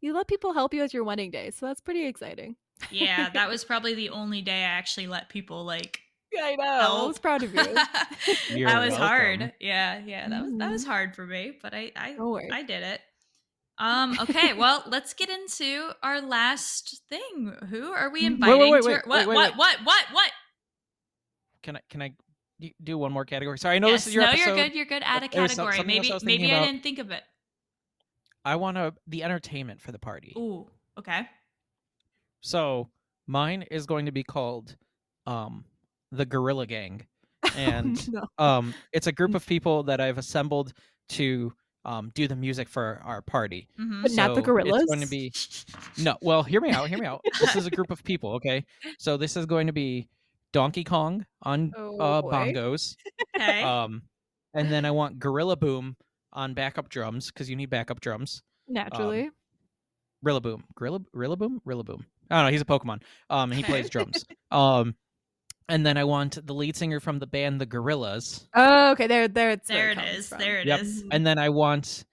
you let people help you with your wedding day, so that's pretty exciting. Yeah, that was probably the only day I actually let people like I know. I was help. proud of you. You're That was welcome. hard. Yeah, that was Mhm. hard for me, but Don't worry. I did it. Okay, well, let's get into our last thing. Who are we inviting to our, Wait. what? Can I do one more category? Sorry, I know this is Yes, your no, you're episode. good. You're good. But Add a there was category. something else I was thinking Maybe I about. didn't think of it. I want the entertainment for the party. Ooh, okay. So mine is going to be called the Gorilla Gang. And No. it's a group of people that I've assembled to do the music for our party. Mm-hmm. But not the So it's going to gorillas? be no. Well, hear me out. Hear me out. This is a group of people. Okay, so this is going to be Donkey Kong on Oh boy. bongos, Okay. and then I want Gorilla Boom on backup drums because you need backup drums. Naturally. Rillaboom, Rillaboom. I don't know. He's a Pokemon. And he Okay. plays drums. And then I want the lead singer from the band The Gorillas. Oh, okay. There it's There where it comes is. from. There it Yep. is. And then I want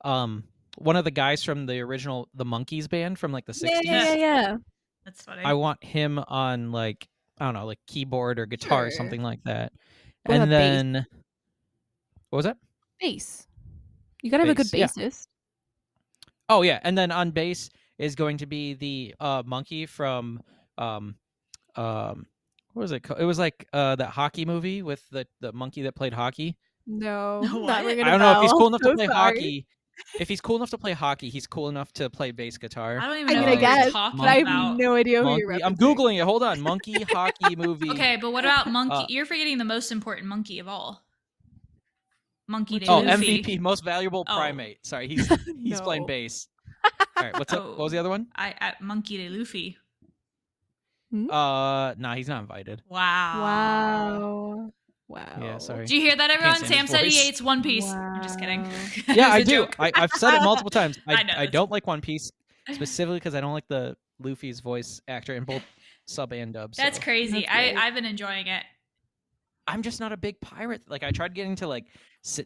one of the guys from the original The Monkees band from like the 60s. Yeah. That's funny. I want him on like I don't know, like keyboard or guitar or Sure. something like that. What And about bass? then what was that? Bass. You gotta have a good Bass, yeah. bassist. Oh yeah, and then on bass is going to be the monkey from what was it called? It was like that hockey movie with the monkey that played hockey. No, What? not ringing I a don't know if he's bell. cool enough to So play sorry. hockey. If he's cool enough to play hockey, he's cool enough to play bass guitar. I don't even I know mean, who I you're guess, talking but I have about. no idea who you're Monkey. I'm referencing. googling it. Hold on, monkey hockey movie. Okay, but what about monkey? You're forgetting the most important monkey of all. Monkey Which D. Oh, is- Luffy. MVP, most valuable Oh. primate. Sorry, he's playing No. bass. All right, what's up? What was the other one? I Monkey D. Luffy. Nah, he's not invited. Wow. Yeah, sorry. Do you hear that, everyone? stand his Sam said he voice. hates One Piece. I'm just kidding. Wow. It Yeah, was I a do. joke. I've said it multiple times. I know, I that's- don't like One Piece specifically because I don't like the Luffy's voice actor in both sub and dub. That's so. crazy. That's right. I've been enjoying it. I'm just not a big pirate. Like I tried getting to like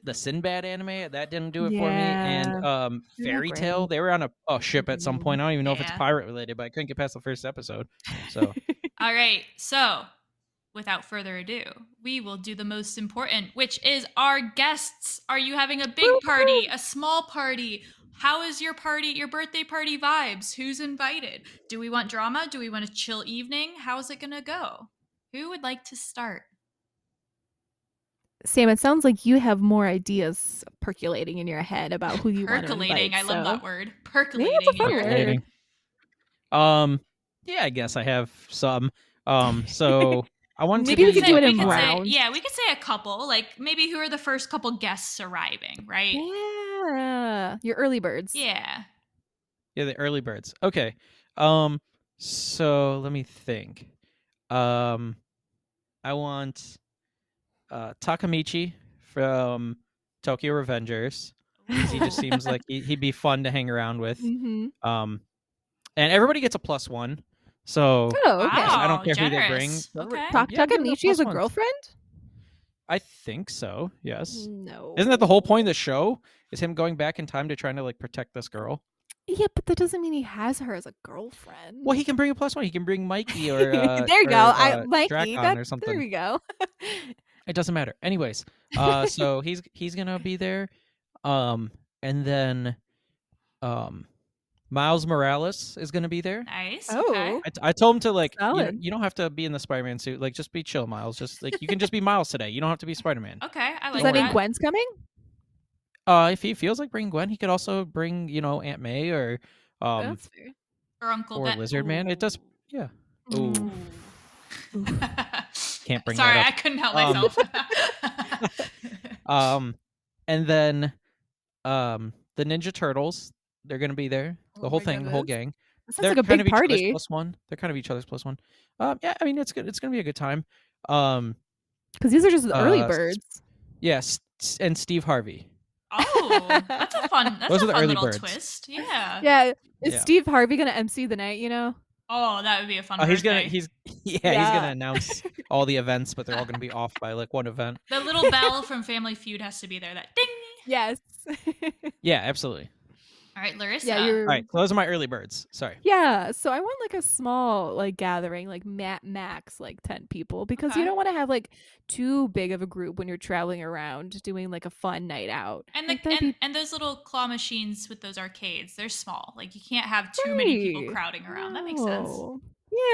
the Sinbad anime, that didn't do it for me. Yeah. And They're Fairy not Tale, great. they were on a ship at some point. I don't even know if it's Yeah. pirate related, but I couldn't get past the first episode. So All right. So, without further ado, we will do the most important, which is our guests. Are you having a big party, a small party? How is your party, your birthday party vibes? Who's invited? Do we want drama? Do we want a chill evening? How's it going to go? Who would like to start? Sam, it sounds like you have more ideas percolating in your head about who you want to Percolating. invite. I love so- that word. Percolating Maybe it's a in fun your word. head. percolating. Yeah, I guess I have some. So I want to Maybe we be could do it like in rounds. We could say a couple, like maybe who are the first couple guests arriving, right? Yeah, your early birds. Yeah. Yeah, the early birds. Okay. So let me think. I want Takamichi from Tokyo Revengers because he just Ooh. seems like he'd be fun to hang around with. Mm-hmm. Um, and everybody gets a +1. So Oh, okay. I don't Wow, care who they bring. generous. Okay. Yeah, give it a Takamichi is a +1. girlfriend? I think so. Yes. No. Isn't that the whole point of the show? Is him going back in time to trying to like protect this girl? Yeah, but that doesn't mean he has her as a girlfriend. Well, he can bring a +1. He can bring Mikey or there you go. Mikey. Drakon or There something. we go. It doesn't matter. Anyways, so he's gonna be there, and then, Miles Morales is gonna be there. Nice. Oh. Okay. I told him to like Solid. you don't have to be in the Spider-Man suit. Like just be chill, Miles. Just like you can just be Miles today. You don't have to be Spider-Man. Okay. I Does like that mean that. Gwen's coming? If he feels like bringing Gwen, he could also bring Aunt May or That's fair. Or Uncle or Ben. Lizard Man. It does. Yeah. Ooh. Mm. Ooh. Can't bring Sorry, that I up. couldn't help myself. And then the Ninja Turtles, they're gonna be there. The Oh whole my thing, the whole goodness. gang. That sounds They're like a kind big of each other's party. +1. They're kind of each other's +1. Yeah, I mean it's good. It's gonna be a good time. Because these are just the early Uh, birds. Yes, and Steve Harvey. Oh, that's a fun. That's Those a are the fun early little birds. twist. Yeah. Yeah. Is Yeah. Steve Harvey gonna MC the night, you know? Oh, that would be a fun. Oh, he's birthday. he's Yeah. gonna announce all the events, but they're all gonna be off by like one event. The little bell from Family Feud has to be there. That ding. Yes. Yeah, absolutely. All right, Larissa. Yeah, you're All right, so those are my early birds. Sorry. Yeah, so I want like a small like gathering, like max like 10 people because Okay. you don't want to have like too big of a group when you're traveling around doing like a fun night out. And Like, that'd be and those little claw machines with those arcades, they're small. Like you can't have too many people great. crowding around. That makes sense. No.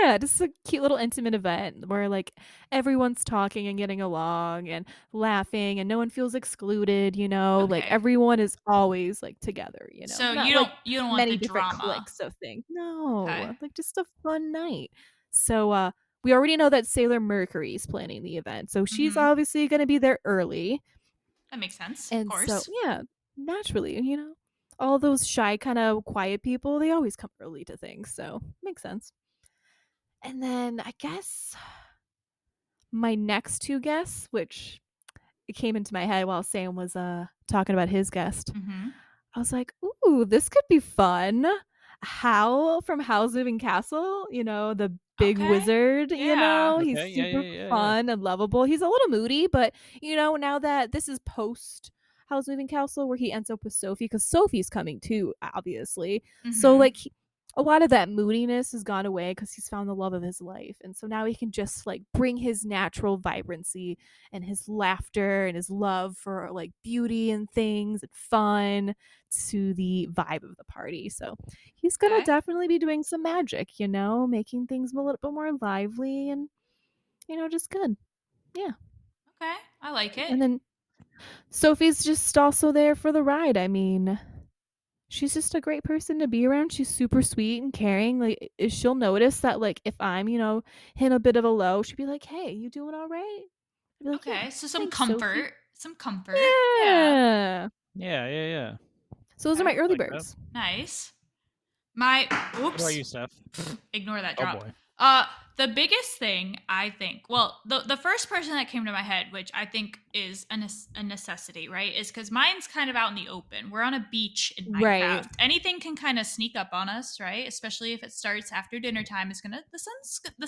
Yeah, just a cute little intimate event where like everyone's talking and getting along and laughing and no one feels excluded, you know? Like Okay. everyone is always like together, you know? So Not you like don't want many the different drama. cliques of things. No, Okay. like just a fun night. So we already know that Sailor Mercury is planning the event. So she's Mhm. obviously going to be there early. That makes sense. Of And so course. yeah, naturally, you know, all those shy kind of quiet people, they always come early to things. So makes sense. And then I guess my next two guests, which it came into my head while Sam was talking about his guest. Mhm. I was like, "Ooh, this could be fun." Howl from Howl's Moving Castle, you know, the big Okay. wizard, you Yeah. know, he's Okay, yeah, super yeah. fun and lovable. He's a little moody, but you know, now that this is post Howl's Moving Castle where he ends up with Sophie, because Sophie's coming too, obviously. So Mhm. like a lot of that moodiness has gone away because he's found the love of his life. And so now he can just like bring his natural vibrancy and his laughter and his love for like beauty and things and fun to the vibe of the party. So he's gonna Okay. definitely be doing some magic, you know, making things a little bit more lively and you know, just good. Yeah. Okay. I like it. And then Sophie's just also there for the ride. I mean, she's just a great person to be around. She's super sweet and caring. Like she'll notice that like if I'm, you know, in a bit of a low, she'll be like, "Hey, you doing all right?" I'd be like, Okay. "Yeah, So some thanks, Sophie." comfort. Some comfort. Yeah. Yeah. Yeah. So those are Okay. my early Like that. birds. Nice. My What about oops. you, Steph? Ignore that Oh drop. boy. The biggest thing I think, well, the first person that came to my head, which I think is a necessity, right, is because mine's kind of out in the open. We're on a beach in Minecraft. Right. Anything can kind of sneak up on us, right? Especially if it starts after dinner time. The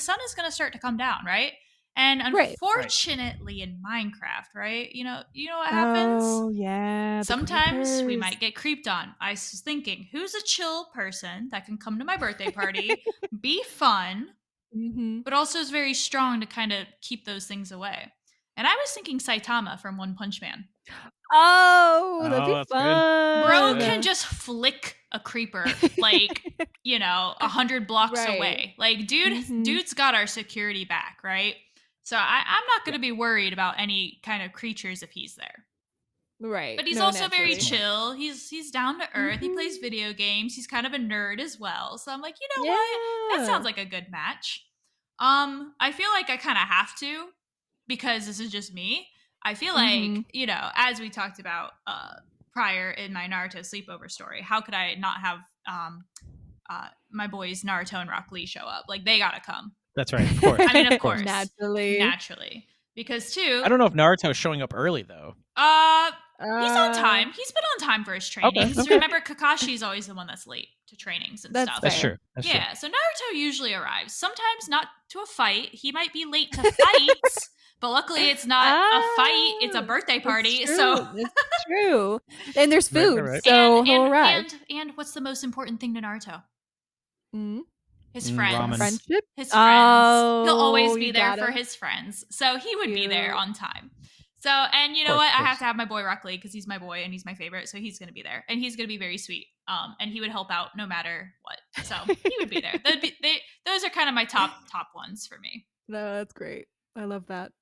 sun is gonna start to come down, right? And Right. unfortunately, in Minecraft, right, you know what happens. Oh yeah. The Sometimes we creepers. might get creeped on. I was thinking, who's a chill person that can come to my birthday party, be fun, Mm-hmm. but also is very strong to kind of keep those things away? And I was thinking Saitama from One Punch Man. Oh, that'd Oh, be that's good. Bro fun. can just flick a creeper like, 100 blocks Right. away. Like, Mhm. dude's got our security back, right? So I'm not going to be worried about any kind of creatures if he's there. Right. But he's No, also very naturally. chill. He's down to earth. He plays Mhm. video games. He's kind of a nerd as well. So I'm like, you know what? That sounds like a good match. I feel like I kind of have to because this is just me. I feel like, you know, as we talked about prior in my Naruto sleepover story, how could I not have my boys Naruto and Rock Lee show up? Like, they gotta come. That's right. Of course. I mean, of course, Naturally. because too. I don't know if Naruto's showing up early though. He's on time. He's been on time for his trainings. Okay. Remember, Kakashi's always the one that's late to trainings and stuff. That's true. That's true. So Naruto usually arrives. Sometimes not to a fight. He might be late to fights, but luckily it's not a fight. It's a birthday party. So it's true. And there's food. Right. So he'll arrive. And what's the most important thing to Naruto? Mm? His friends. Ramen. Friendship? His friends. He'll always Oh, be you there got for him. his friends. So he would be there Cute. on time. So, and you know Of course, what? of I have course. to have my boy Rock Lee because he's my boy and he's my favorite. So he's going to be there and he's going to be very sweet. And he would help out no matter what. So he would be there. Those are kind of my top ones for me. No, that's great. I love that.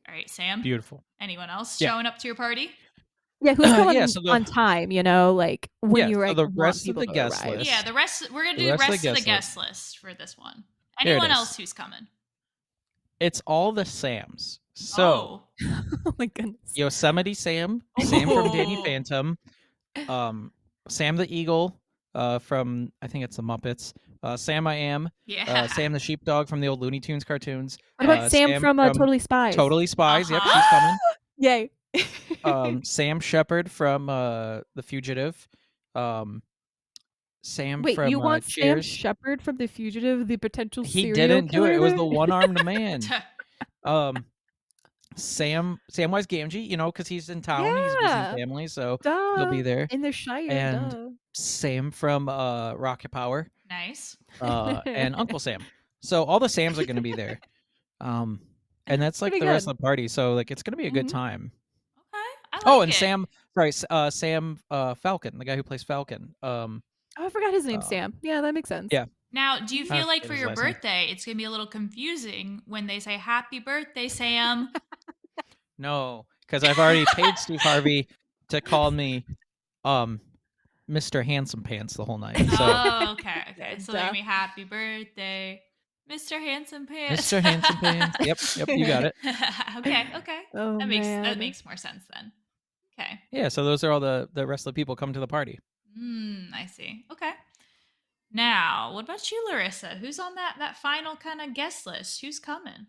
All right, Sam. Beautiful. Anyone else Yeah. showing up to your party? Yeah, who's coming Yeah, so on time, you know, like when you so the want rest of people the to guest arrive. list. Yeah, the rest. We're going to The do the rest of rest the of the guest guest list for this one. Here it Anyone is. else who's coming? It's all the Sams. So Oh my goodness. Yosemite Sam, Sam from Danny Oh. Phantom, Sam the Eagle from I think it's the Muppets, Sam I Am, Yeah. Sam the Sheepdog from the old Looney Tunes cartoons. What about Sam from Totally Spies? Totally Spies. Yep, Uh-huh. she's coming. Yay. Sam Shepard from The Fugitive. Sam Wait, from you want Sam Cheers. Shepard from The Fugitive, the potential He serial didn't do killer it. It was there? the one-armed man. Samwise Gamgee, you know, because he's in town. He's Yeah. visiting family, so Duh. he'll be there. In the Shire, And duh. Sam from Rocket Power, Nice. and Uncle Sam. So all the Sams are going to be there. And that's like Pretty the rest good. of the party. So like it's going to be a good Mhm. time. Okay. I like Oh, and it. Sam, sorry, Sam Falcon, the guy who plays Falcon. Oh, I forgot his name, Sam. Yeah, that makes sense. Yeah. Now, do you feel like forget for his your last name. birthday, it's going to be a little confusing when they say happy birthday, Sam? No, because I've already paid Steve Harvey to call me Mr. Handsome Pants the whole night. So Oh, okay. Yeah, So they're going to be happy birthday, Mr. Handsome Pants. Mr. Handsome Pants. Yep, you got it. Okay. Oh, That man. makes more sense then. Okay. Yeah, so those are all the rest of the people come to the party. I see. Okay. Now, what about you, Larissa? Who's on that final kind of guest list? Who's coming?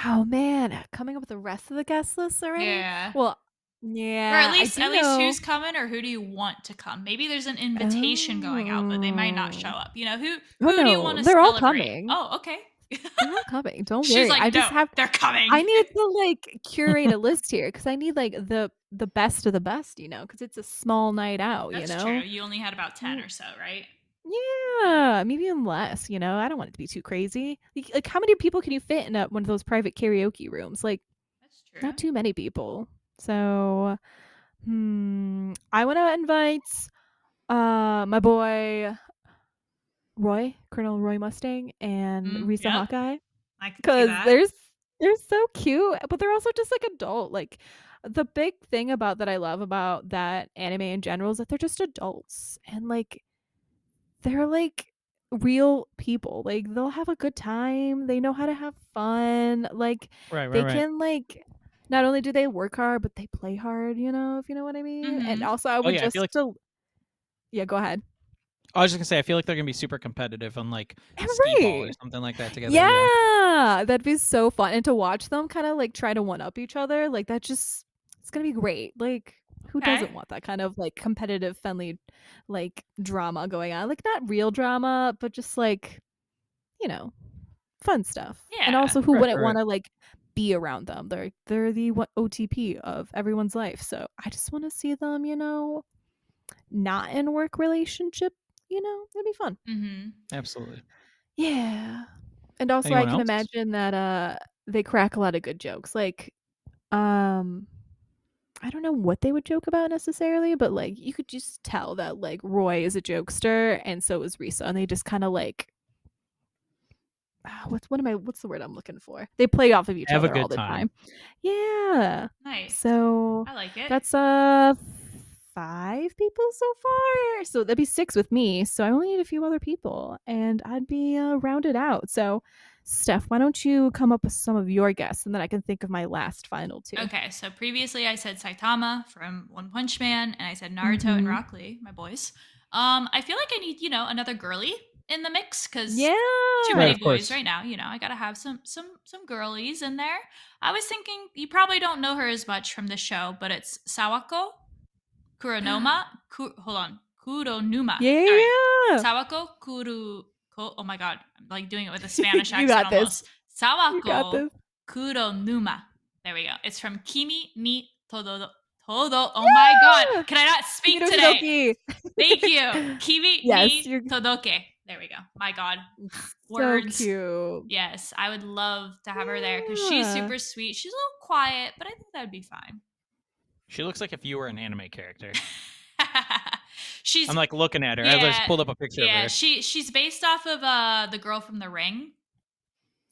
Oh man, coming up with the rest of the guest list already? Yeah. Well, yeah. Or at least know. who's coming, or who do you want to come? Maybe there's an invitation going out, but they might not show up. You know, who do you want to They're all celebrate? coming. Oh, okay. They're all coming. Don't She's worry. like, I just no, they're coming. I need to like curate a list here because I need like the best of the best, you know, because it's a small night out. That's you know. true. You only had about 10 or so, right? Yeah, maybe even less. You know, I don't want it to be too crazy. Like how many people can you fit in one of those private karaoke rooms? Like, That's true. not too many people. So, I want to invite my boy Roy, Colonel Roy Mustang, and Risa yep. Hawkeye, I can see because that. they're so cute, but they're also just like adult. Like the big thing about that I love about that anime in general is that they're just adults and like they're like real people. Like they'll have a good time. They know how to have fun. Like Right. they can like not only do they work hard, but they play hard, you know, if you know what I mean. And also I would I feel like yeah, go ahead. I was just gonna say I feel like they're gonna be super competitive on like Right. skee-ball or something like that together. Yeah, that'd be so fun. And to watch them kind of like try to one up each other, like that just it's gonna be great. Like who doesn't want that kind of like competitive, friendly, like drama going on? Like not real drama, but just like, you know, fun stuff. And Yeah. also who Right, wouldn't right. want to like be around them? They're the OTP of everyone's life. So I just want to see them, you know, not in work relationship, you know, it'd be fun. Absolutely. Yeah. And also Anyone I can else? imagine that they crack a lot of good jokes. Like I don't know what they would joke about necessarily, but like you could just tell that like Roy is a jokester and so is Risa, and they just kind of like what's the word I'm looking for? They play off of each Have a other all good the time. time. Yeah. Nice. So I like it. that's 5 people so far. So that'd be 6 with me. So I only need a few other people and I'd be rounded out. So Steph, why don't you come up with some of your guests, and then I can think of my last final two. Okay, so previously I said Saitama from One Punch Man, and I said Naruto and Rock Lee, my boys. I feel like I need, another girly in the mix because Yeah. too Right, many of boys course. right now. I gotta have some girlies in there. I was thinking you probably don't know her as much from the show, but it's Sawako Kuronoma. Hold on, Kuronuma. Sorry, Yeah. Sawako Kuru. Oh my god, I'm like doing it with a Spanish You accent got this. almost. You got Sawako this. Kuronuma. There we go. It's from Kimi ni Todo. Oh my god, can I not speak today? Kidodoki. Thank you. Kimi Yes, ni Todoke. There we go. My god. So Words. cute. Yes, I would love to have her there because she's Yeah. super sweet. She's a little quiet, but I think that would be fine. She looks like if you were an anime character. She's I'm like looking at her. I just pulled up a picture of her. she's based off of the girl from The Ring.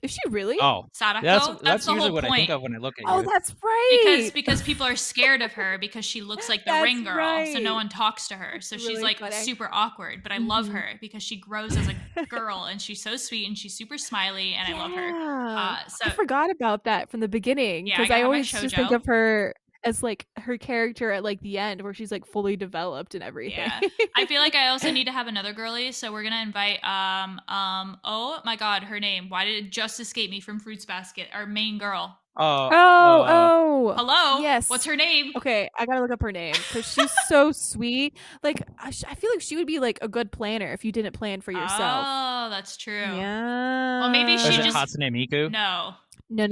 Is she really? Oh, Sadako. that's the usually whole what point. I think of when I look at Oh, you. that's right. Because people are scared of her because she looks like the That's Ring girl, right. so no one talks to her. So That's she's really like funny. super awkward, but I love her because she grows as a girl and she's so sweet and she's super smiley and I love her. So I forgot about that from the beginning Yeah, I because gotta I have my always just think shoujo. of her as like her character at like the end where she's like fully developed and everything. yeah, I feel like I also need to have another girly, so we're gonna invite oh my god, her name. Why did it just escape me from Fruits Basket? Our main girl. Oh, Hello. yes. What's her name? Okay, I gotta look up her name because she's so sweet. Like, I feel like she would be like a good planner if you didn't plan for yourself. Oh, that's true. Yeah. Well, maybe Is she it just Hatsune Miku? no. No.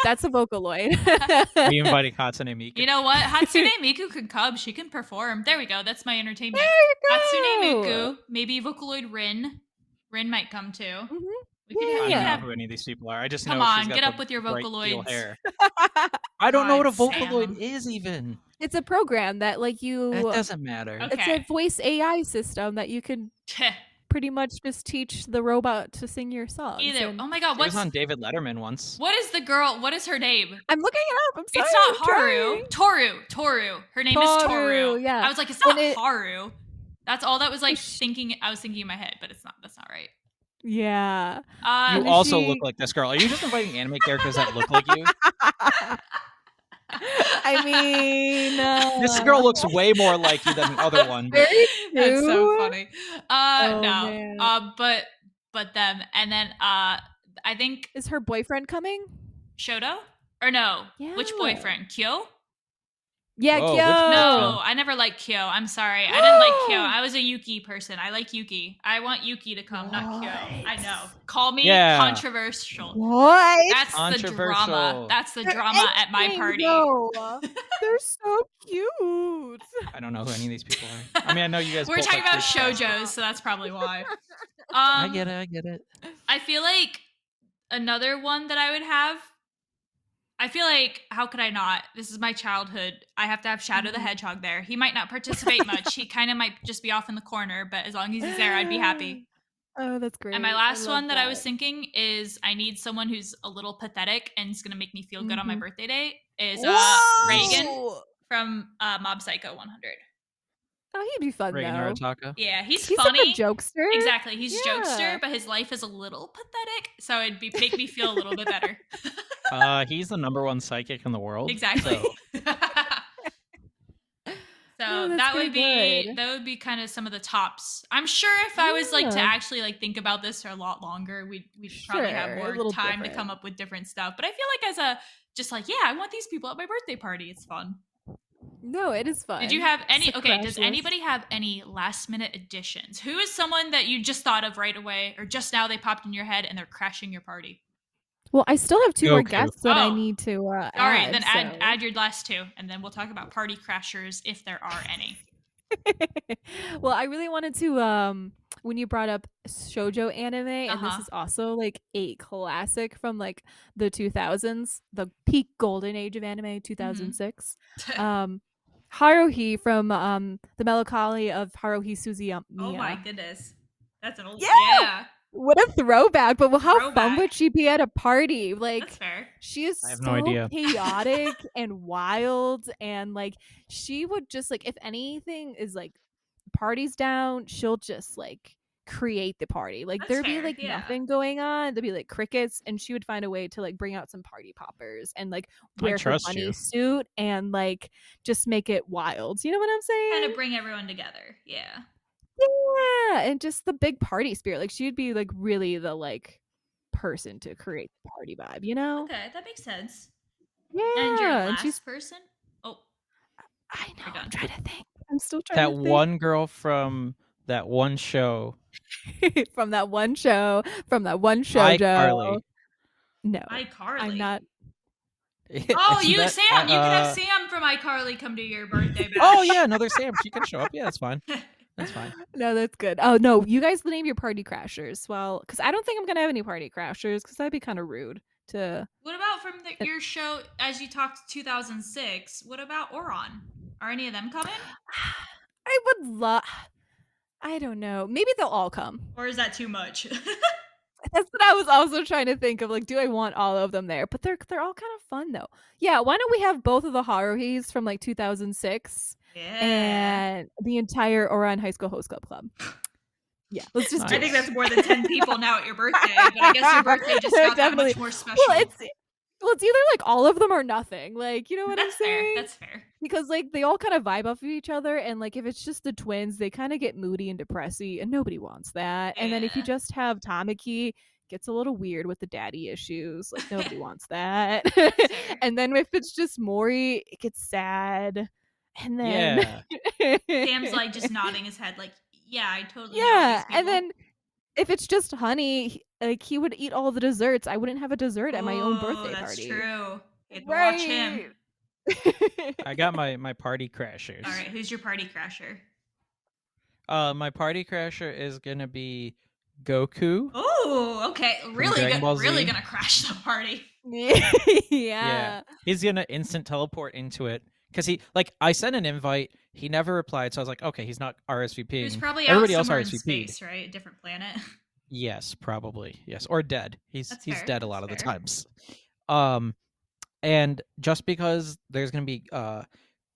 That's a Vocaloid. Are you inviting Hatsune Miku? You know what? Hatsune Miku could come. She can perform. There we go. That's my entertainment. There Hatsune you go. Miku. Maybe Vocaloid Rin. Rin might come too. Mhm. We could Yeah. I don't have. know who any of these people are. I just Come know on, she's got get the up with your bright teal Vocaloids. hair. I don't know what a God, Vocaloid Sam. is even. It's a program that like you. It doesn't matter. Okay. It's a voice AI system that you can pretty much just teach the robot to sing your songs. Either. and- Oh my god, She was on David Letterman once. what is the girl? What is her name? I'm looking it up. I'm sorry. It's not I'm Haru. trying. Toru. Her name is Toru. Yeah. I was like, it's not And Haru. That's all that was like Sh- thinking. I was thinking in my head, but it's not. That's not right. Yeah. You And also she- look like this girl. Are you just inviting anime characters that look like you? I mean, This girl looks way more like you than the other one. But very That's so true. funny. Oh, No. man. But them, and then I think Is her boyfriend coming? Shoto or no? Which Yeah. boyfriend? Kyo? Yeah, Whoa, Kyo. which No, I never liked Kyo. I'm sorry, I didn't like Kyo. I was a Yuki person. I like Yuki. I want Yuki to come, not Kyo. I know. Call me Yeah. controversial. What? That's the drama. Controversial. That's the They're drama at my anything, party. though. They're so cute. I don't know who any of these people are. I mean, I know you guys. We're both talking like about Fruits Basket. shoujos, so that's probably why. I get it. I feel like another one that I would have. I feel like, how could I not? This is my childhood. I have to have Shadow the Hedgehog there. He might not participate much. He kind of might just be off in the corner, but as long as he's there, I'd be happy. Oh, that's great. And my I last love one that I was thinking is I need someone who's a little pathetic and is going to make me feel good on my Mhm. birthday date is Whoa! Reagan from Mob Psycho 100. Oh, he'd be fun Reagan though. Arataka. Yeah, he's He's funny. like a jokester. Exactly. He's Yeah. jokester, but his life is a little pathetic, so it'd make me feel a little bit better. He's the #1 psychic in the world. Exactly. So Oh, that's that pretty would good. be kind of some of the tops. I'm sure if I was like to Yeah. actually like think about this for a lot longer, we'd probably have Sure, a more little time to different. come up with different stuff. But I feel like as a just like, yeah, I want these people at my birthday party. It's fun. No, it is fun. Did you have any? It's a Okay, crash does list. anybody have any last minute additions? Who is someone that you just thought of right away, or just now they popped in your head and they're crashing your party? Well, I still have two more Goku. guests that I Oh. need to All right, then so- add your last two, and then we'll talk about party crashers if there are any. Well, I really wanted to when you brought up shoujo anime, and this Uh-huh. is also like a classic from like the 2000s, the peak golden age of anime, 2006. Haruhi from the Melancholy of Haruhi Suzumiya. Oh my goodness, that's an old Yeah! What a throwback! But how fun Throwback. would she be at a party? Like, That's fair. she is I have so no idea. chaotic and wild, and like she would just like if anything is like parties down, she'll just like create the party. Like That's there'd be fair, like yeah. nothing going on. There'd be like crickets, and she would find a way to like bring out some party poppers and like I wear her trust bunny you. suit and like just make it wild. You know what I'm saying? Kind of bring everyone together. Yeah. Yeah, and just the big party spirit. Like she'd be like really the like person to create the party vibe, you know? Okay, that makes sense. And your Yeah, and she's last person? Oh, I know. you're I'm done. trying to think. I'm still trying That to think one girl from that one show, from that one show, from that one iCarly. shoujo. No, I'm iCarly. not. Oh, Isn't you that Sam. You could have Sam from iCarly come to your birthday bash. Oh yeah, another Sam. She can show up. Yeah, that's fine. That's fine. No, that's good. Oh no, you guys name your party crashers. Well, because I don't think I'm gonna have any party crashers because that'd be kind of rude to. What about from your show as you talked 2006? What about Oron? Are any of them coming? I would love. I don't know. Maybe they'll all come. Or is that too much? That's what I was also trying to think of. Like, do I want all of them there? But they're all kind of fun though. Yeah, why don't we have both of the Haruhis from like 2006 Yeah. and the entire Oran High School Host Club? Yeah, let's just do I think it. that's more than 10 people now at your birthday, but I guess your birthday just got that much more special. Well, it's either like all of them or nothing. Like, you know what That's I'm saying? fair. That's fair. Because like they all kind of vibe off of each other, and like if it's just the twins, they kind of get moody and depressy, and nobody wants that. And then if you Yeah. just have Tamaki, gets a little weird with the daddy issues. Like nobody wants that. That's fair. And then if it's just Mori, it gets sad. And then Yeah. Sam's like just nodding his head, like, yeah, I totally know yeah, these people. and then if it's just Honey, like he would eat all the desserts. I wouldn't have a dessert at my own birthday that's party. true. You had to Right. watch him. I got my party crashers. All right, who's your party crasher? My party crasher is gonna be Goku. Oh, okay. Really Dragon Ball really Z. gonna crash the party. Yeah. He's gonna instant teleport into it because I sent an invite. He never replied, so I was like, okay, he's not RSVPing. He was probably out Everybody else somewhere in RSVP'd. space, right? A different planet. Yes, probably. Yes, or dead. He's That's he's fair, dead a lot that's of the fair. times. And just because there's gonna be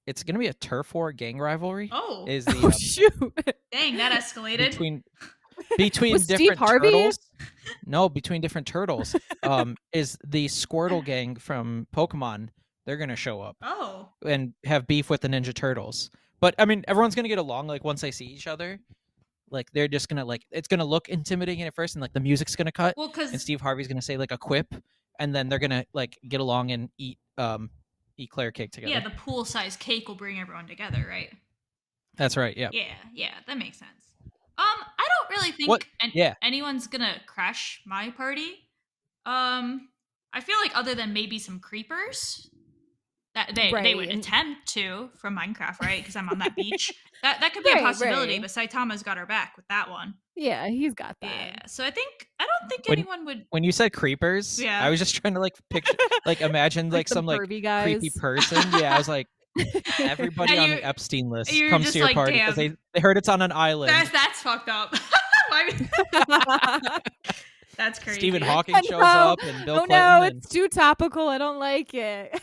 it's gonna be a turf war gang rivalry. Oh. Is Oh the shoot. Dang, that escalated. between Was Steve different Harvey? turtles? No, between different turtles. Is the Squirtle gang from Pokemon? They're gonna show up Oh. and have beef with the Ninja Turtles. But I mean, everyone's gonna get along. Like once they see each other, like they're just gonna it's gonna look intimidating at first, and like the music's gonna cut, Well, and because Steve Harvey's gonna say like a quip, and then they're gonna like get along and eat Claire cake together. yeah, the pool-sized cake will bring everyone together, right? That's right. Yeah. Yeah, that makes sense. I don't really think What? Yeah. anyone's gonna crash my party. I feel like other than maybe some creepers that they Right, would and- attempt to from Minecraft, right? Because I'm on that beach. That could be a Right, possibility, right. but Saitama's got our back with that one. Yeah, he's got that. Yeah, so I don't think When- anyone would. When you said creepers, Yeah. I was just trying to like picture, like imagine like the some like pervy guys. creepy person. Yeah, I was like, everybody And on you- the Epstein list you're comes just to your like, party because damn. they heard it's on an island. That's fucked up. That's crazy. Stephen Hawking I shows know. up and Bill Oh Clinton. no, and- it's too topical. I don't like it.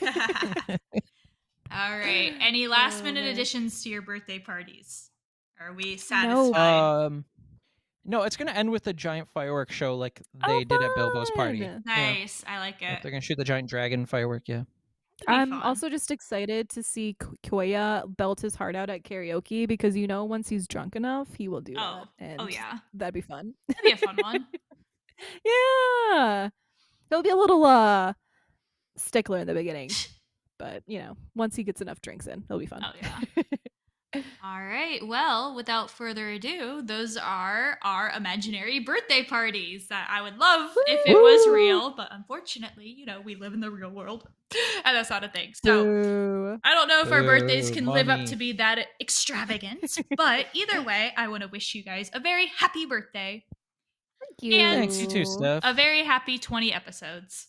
All right. Any last minute man. additions to your birthday parties? Are we satisfied? No, it's gonna end with a giant fireworks show like they did at Bilbo's party. fun. Yeah. Nice. I like Yeah, it. they're gonna shoot the giant dragon firework. Yeah. That'd be I'm fun. also just excited to see Koya belt his heart out at karaoke because once he's drunk enough, he will do Oh. that. And Oh yeah. that'd be fun. That'd be a fun one. Yeah. He'll be a little stickler in the beginning. But, once he gets enough drinks in, he'll be fun. Oh yeah. All right. Well, without further ado, those are our imaginary birthday parties that I would love if it was Woo! real, but unfortunately, we live in the real world, and that's not a thing. So Boo. I don't know if our birthdays Boo, can live up money. to be that extravagant, but either way, I want to wish you guys a very happy birthday, Thank you. And- Thanks, you too, Steph. a very happy 20 episodes.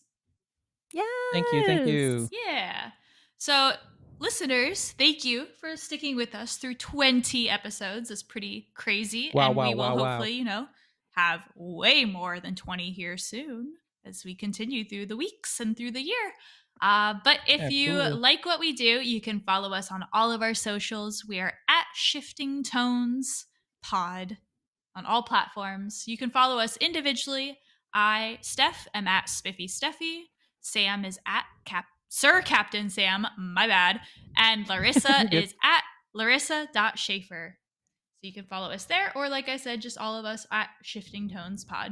Yes. Thank you. Yeah. So, listeners, thank you for sticking with us through 20 episodes. It's pretty crazy. Wow, and wow, we will wow, wow. hopefully, have way more than 20 here soon as we continue through the weeks and through the year. But if you Absolutely. like what we do, you can follow us on all of our socials. We are at Shifting Tones Pod on all platforms. You can follow us individually. I, Steph, am at Spiffy Steffi. Sam is at Sir Captain Sam, my bad. And Larissa You're good. is at larissa.schaefer. So you can follow us there, or like I said, just all of us at Shifting Tones Pod.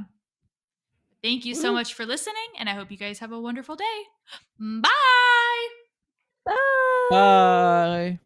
Thank you so much for listening, and I hope you guys have a wonderful day. Bye! Bye. Bye.